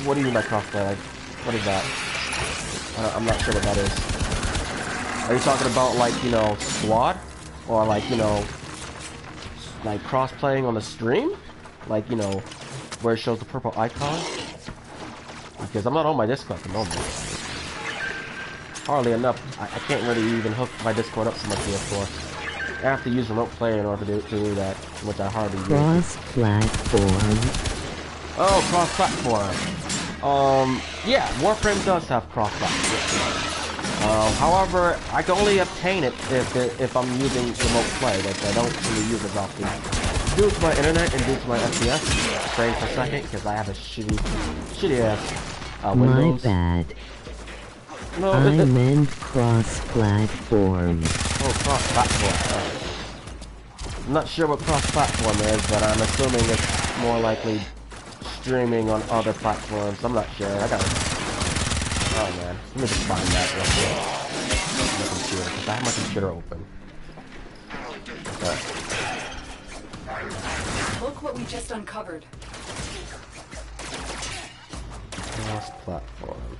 What do you mean by crossplay? Like, what is that? I'm not sure what that is. Are you talking about, like, you know, squad? Or, like, you know, like, cross-playing on the stream? Like, you know, where it shows the purple icon? Because I'm not on my Discord at the moment. Hardly enough. I can't really even hook my Discord up to my PS4. I have to use remote play in order to do that, which I hardly use. Cross-platform. Oh, cross-platform. Yeah, Warframe does have cross-platform. However, I can only obtain it if I'm using remote play, which I don't really use as often. Due to my internet and due to my FPS, frames per second, because I have a shitty ass Windows. My bad. No, I meant cross-platform. Oh, cross-platform. I'm not sure what cross-platform is, but I'm assuming it's more likely streaming on other platforms. I'm not sure. I gotta... Oh man, let me just find that real quick. My computer, because I have my computer open. Look what we just uncovered. Cross-platform.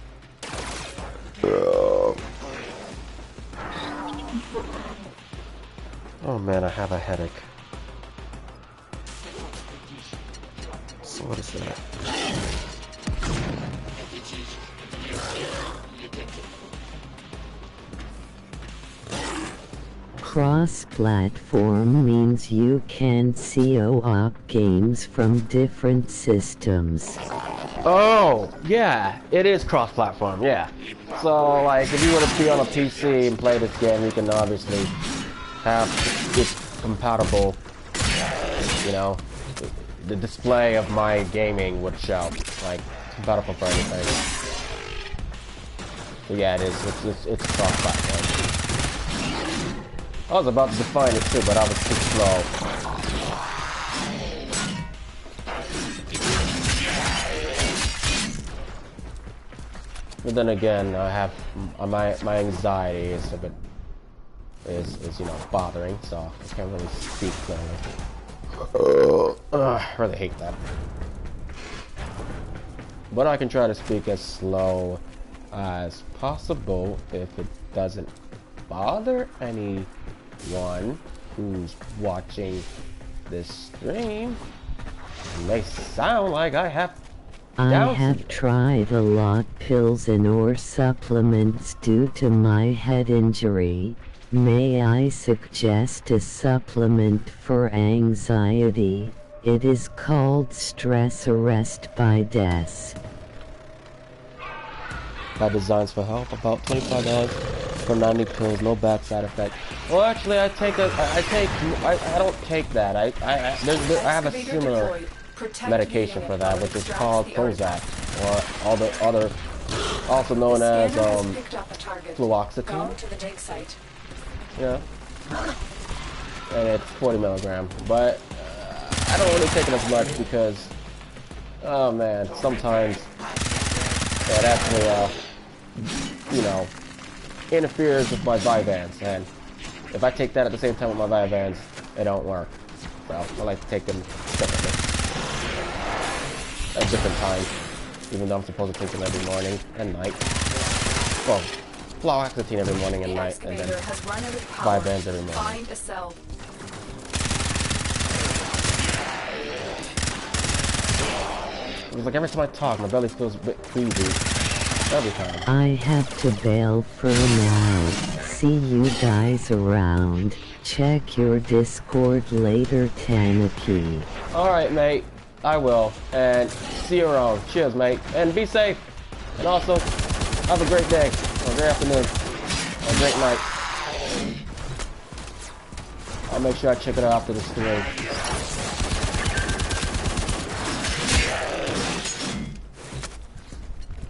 Oh man, I have a headache. So what is that? Cross-platform means you can co-op games from different systems. Oh, yeah, it is cross-platform, yeah. So, like, if you were to be on a PC and play this game, you can obviously have this compatible, you know, the display of my gaming would show, like, compatible for anything. So yeah, it is, it's cross-platform. I was about to define it too, but I was too slow. But then again, I have my anxiety is a bit is you know bothering, so I can't really speak clearly. I really hate that. But I can try to speak as slow as possible if it doesn't bother anyone who's watching this stream. It may sound like I have I have tried a lot pills and or supplements due to my head injury. May I suggest a supplement for anxiety? It is called Stress Arrest by Des. By Designs for Help, about $25 for 90 pills, no bad side effect. Well, actually, I don't take that. I have a similar medication for that, which is called Prozac, or all the other, also known as fluoxetine. Yeah, and it's 40 milligrams, but I don't really take it as much because, oh man, sometimes it actually, you know, interferes with my Vyvanse, and if I take that at the same time with my Vyvanse, it don't work. So I like to take them separately at different times, even though I'm supposed to take them every morning and night. Well, fluoxetine every morning and night, and then Vyvanse every morning. Find a cell. It's like every time I talk, my belly feels a bit queasy. Every time. I have to bail for now. See you guys around. Check your Discord later, Tanuki. Alright, mate. I will. And see you around. Cheers, mate. And be safe. And also, have a great day. Or a great afternoon. Or a great night. I'll make sure I check it out after the stream.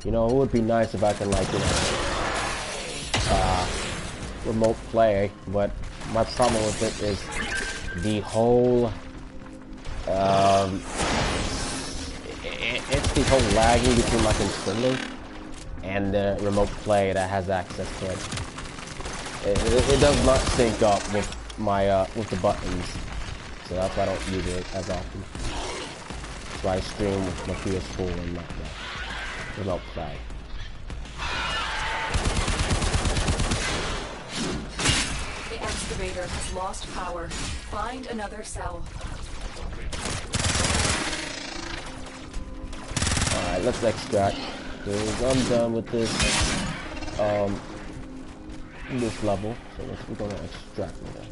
You know, it would be nice if I could, like, you know, remote play, but my problem with it is the whole, it's the whole lagging between my controller and the remote play that has access to it. It does not sync up with my, with the buttons, so that's why I don't use it as often. That's why I stream with my PS4 and not that. Remote play. The excavator has lost power. Find another cell. Alright, let's extract. Because I'm done with this this level. So we're gonna extract now.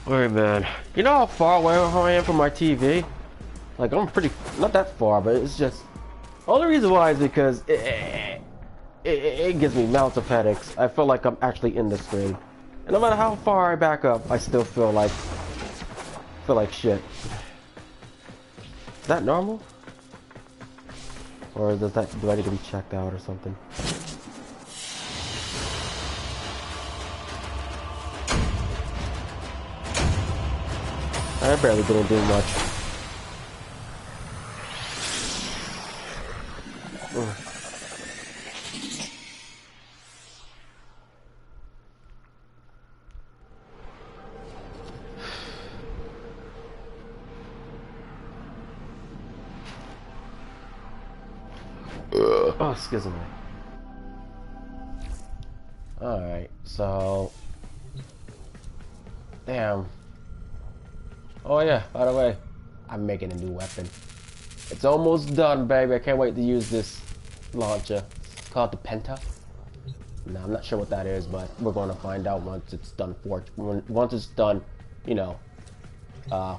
Alright, man. You know how far away I am from my TV? Like, I'm pretty... not that far, but it's just... only reason why is because it gives me mounts of headaches. I feel like I'm actually in the screen. And no matter how far I back up, I still feel like shit. Is that normal? Or does that... do I need to be checked out or something? I barely didn't do much. Oh, excuse me. Alright, so... damn. Oh yeah, by the way, I'm making a new weapon. It's almost done, baby. I can't wait to use this launcher. It's called the Penta. Now, I'm not sure what that is, but we're going to find out once it's done once it's done, you know,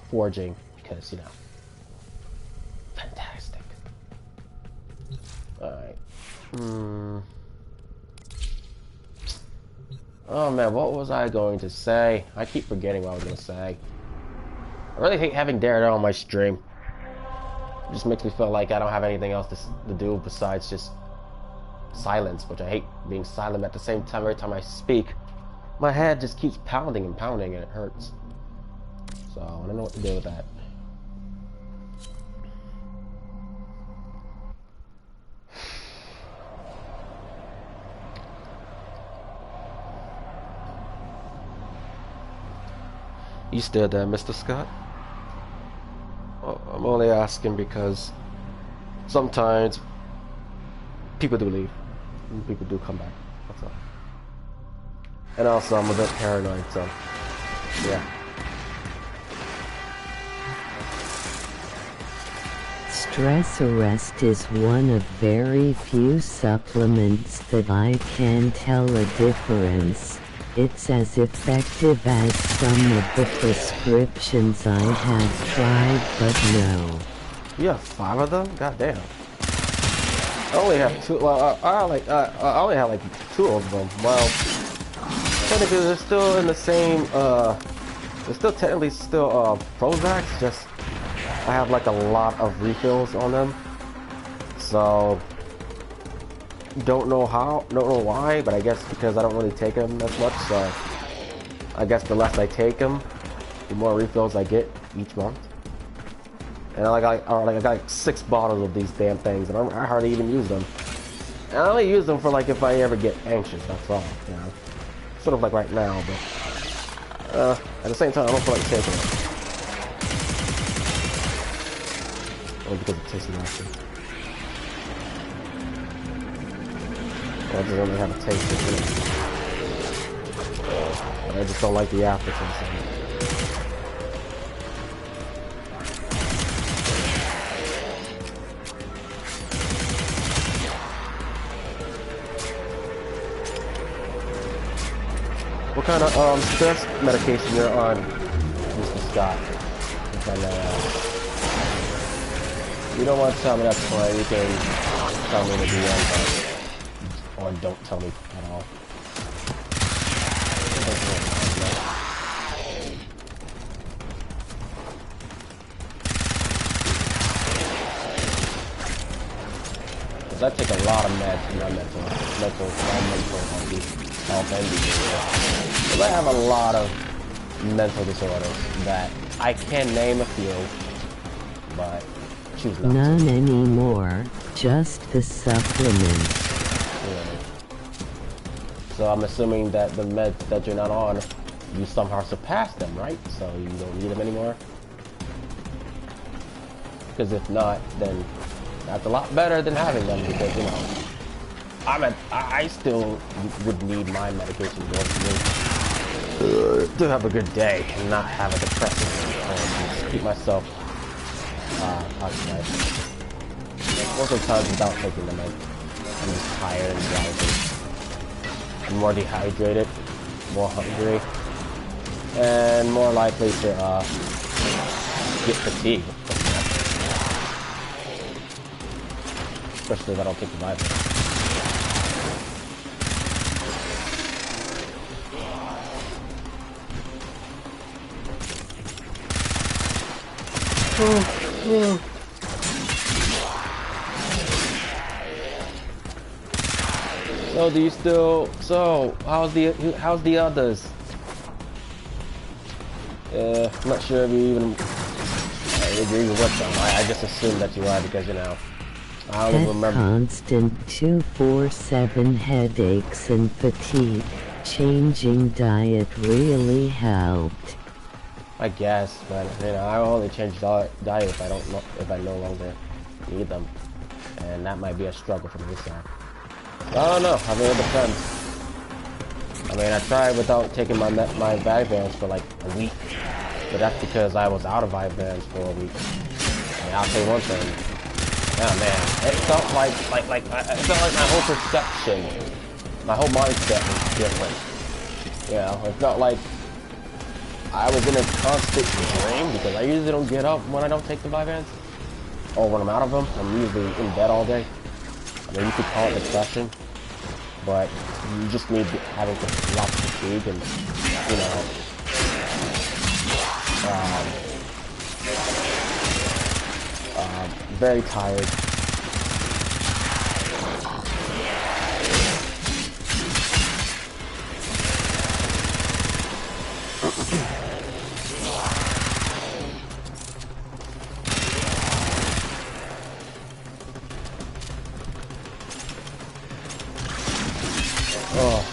forging, because, you know, fantastic. Alright. Oh man, what was I going to say? I keep forgetting what I was going to say. I really hate having Daredevil on my stream. It just makes me feel like I don't have anything else to do besides just silence, which I hate being silent at the same time. Every time I speak, my head just keeps pounding and pounding and it hurts. So I don't know what to do with that. You still there, Mr. Scott? Oh, I'm only asking because sometimes people do leave and people do come back. That's all. And also, I'm a bit paranoid, so yeah. Stress Arrest is one of very few supplements that I can tell a difference. It's as effective as some of the prescriptions I have tried, but no. You have 5 of them? God damn. I only have 2. Well, I only have like 2 of them. Well, technically they're still in the same. They're still technically still Prozacs. Just I have like a lot of refills on them. So don't know why, but I guess because I don't really take them as much. So I guess the less I take them, the more refills I get each month. And I got like 6 bottles of these damn things, and I hardly even use them. And I only use them for like if I ever get anxious. That's all, you know. Sort of like right now, but at the same time, I don't feel like taking it. Only because it tastes nasty. I just only have a taste of it. I just don't like the aftertaste of it. What kind of stress medication you're on, Mr. Scott? If I may you don't want to tell me, that's fine. You can tell me in the DM, or don't tell me at all. Because I take a lot of meds for my mental health and behavior. Because I have a lot of mental disorders that I can name a few, but choose not to. None anymore, just the supplements. Yeah. So I'm assuming that the meds that you're not on, you somehow surpassed them, right? So you don't need them anymore? Because if not, then that's a lot better than having them, because, you know, I still would need my medication to have a good day and not have a depressing just keep myself occupied. Most of the times without taking them, I'm just tired and drowsy. I'm more dehydrated, more hungry, and more likely to get fatigued. Especially if I don't take the vitamins. So do you still? So how's the others? I'm not sure if you even agree with them. I just assumed that you are because, you know, I don't remember. Constant 247 headaches and fatigue. Changing diet really helped. I guess, but you know, I only change diet if I no longer need them, and that might be a struggle for me. So I don't know. I mean, it depends. I mean, I tried without taking my Vyvanse for like a week, but that's because I was out of Vyvanse for a week. I mean, I'll tell you one thing. Oh man, it felt like it felt like my whole perception, my whole mindset was different. You know, it felt like I was in a constant dream because I usually don't get up when I don't take the Vyvanse, or when I'm out of them. I'm usually in bed all day. I mean, you could call it depression, but you just need having lots of fatigue and, you know, very tired. Oh.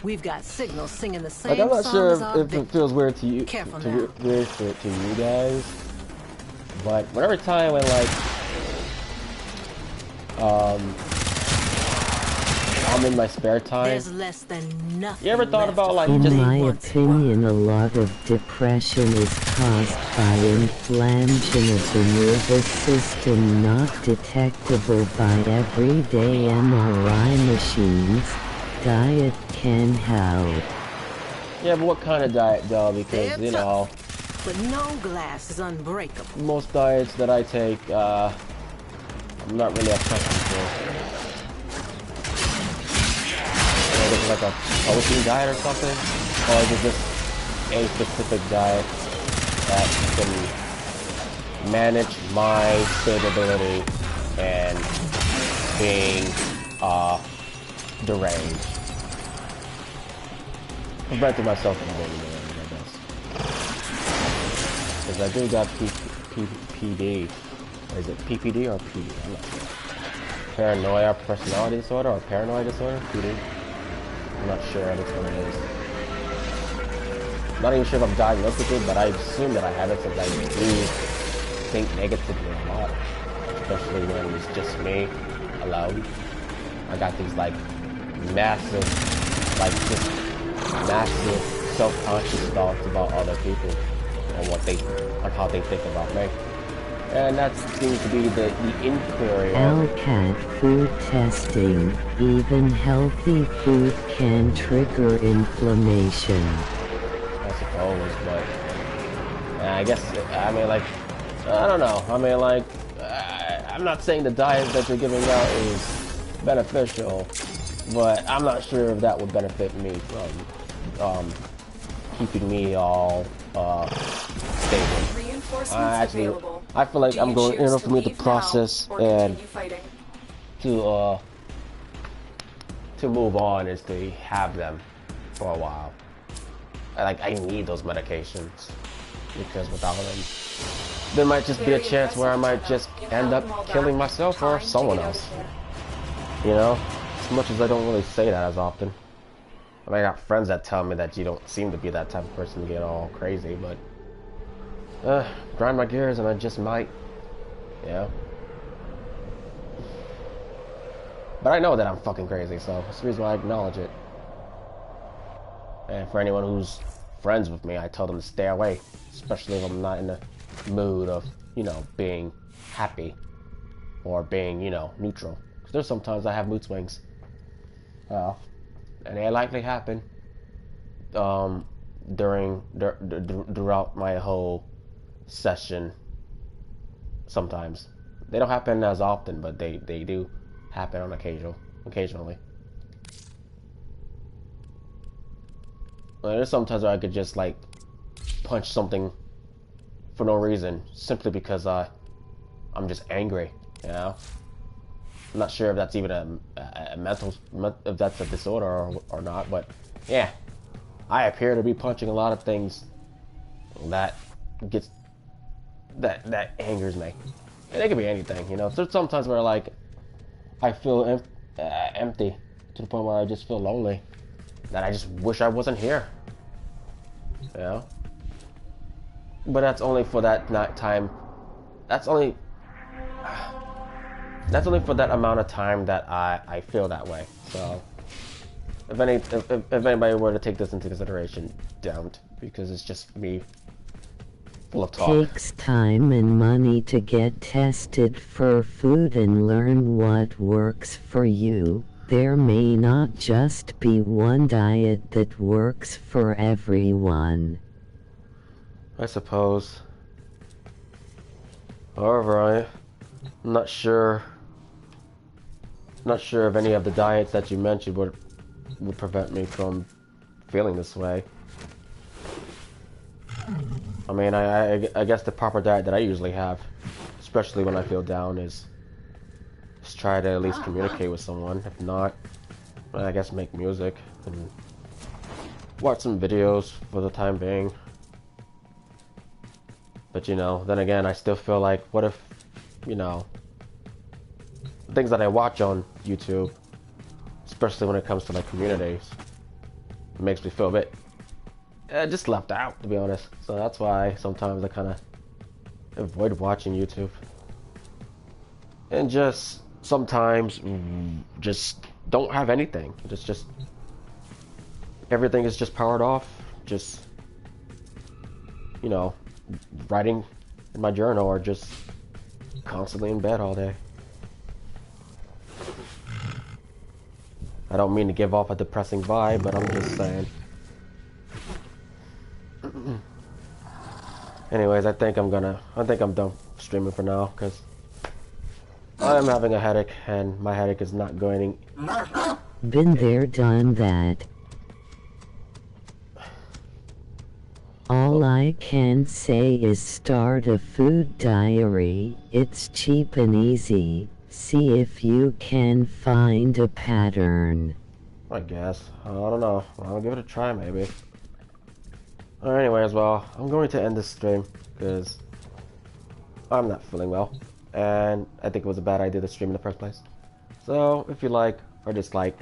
We've got signals singing the same Like, I'm not song sure as our if it feels weird to you, Careful to now. weird to you guys, but whenever time when like I'm in my spare time, There's less than nothing. you ever thought left about like In just my once opinion, a lot of depression is caused by inflammation of the nervous system not detectable by everyday MRI machines. Diet can help. yeah, but what kind of diet though? Because They're you know, but no glass is unbreakable. most diets that I take, I'm not really accustomed to. Is it like a protein diet or something, or is it just a specific diet that can manage my stability and being deranged? Preventing myself from being deranged, I guess. Because I do got PD. Is it PPD or PD? I'm not sure. Paranoia personality disorder or paranoid disorder? PD? I'm not sure which one it is. Not even sure if I'm diagnosed with it, but I assume that I have it since I do think negatively a lot. Especially when it's just me alone. I got these like massive, like just massive self-conscious thoughts about other people and on how they think about me. And that seems to be the inquiry of LCAT food testing. Even healthy food can trigger inflammation. I suppose, but I guess, I mean, like, I don't know. I mean, like, I'm not saying the diet that you're giving out is beneficial, but I'm not sure if that would benefit me from keeping me all stable. Reinforcements Actually, available. I feel like Do I'm you going, choose for me to leave now process or and continue fighting? to move on is to have them for a while. I need those medications because without them, there might just be a chance where I might just end up killing myself or someone else. You know, as much as I don't really say that as often. I mean, I got friends that tell me that you don't seem to be that type of person to get all crazy, but grind my gears and I just might, yeah. But I know that I'm fucking crazy, so that's the reason why I acknowledge it. And for anyone who's friends with me, I tell them to stay away, especially if I'm not in the mood of, you know, being happy or being, you know, neutral. Because there's sometimes I have mood swings. And they likely happen throughout my whole session. Sometimes they don't happen as often, but they do happen on occasionally. There's sometimes where I could just like punch something for no reason, simply because I'm just angry. You know, I'm not sure if that's even a mental, if that's a disorder or not, but yeah, I appear to be punching a lot of things that angers me. And it could be anything, you know. So sometimes where like I feel empty to the point where I just feel lonely, that I just wish I wasn't here. You know. But that's only for that time. That's only for that amount of time that I feel that way. So if anybody were to take this into consideration, don't, because it's just me full of talk. Takes time and money to get tested for food and learn what works for you. There may not just be one diet that works for everyone. I suppose. However, I'm not sure if any of the diets that you mentioned would prevent me from feeling this way. I mean, I guess the proper diet that I usually have, especially when I feel down, is just try to at least communicate with someone. If not, I guess make music and watch some videos for the time being. But you know, then again, I still feel like, what if, you know, the things that I watch on YouTube, especially when it comes to like communities, it makes me feel a bit just left out, to be honest. So that's why sometimes I kind of avoid watching YouTube. And just sometimes just don't have anything. Just everything is just powered off. Just, you know, writing in my journal or just constantly in bed all day. I don't mean to give off a depressing vibe, but I'm just saying. Anyways, I think I'm done streaming for now, because I'm having a headache, and my headache is not going. Been there, done that. All I can say is start a food diary. It's cheap and easy. See if you can find a pattern. I guess. I don't know. I'll give it a try, maybe. Anyways, well, I'm going to end this stream because I'm not feeling well, and I think it was a bad idea to stream in the first place. So, if you like or dislike,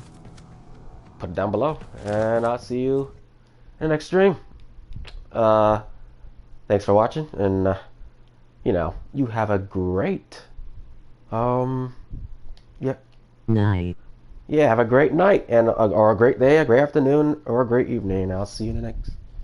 put it down below, and I'll see you in the next stream. Thanks for watching, and you know, you have a great yeah, night. Yeah, have a great night, and or a great day, a great afternoon, or a great evening. I'll see you in the next.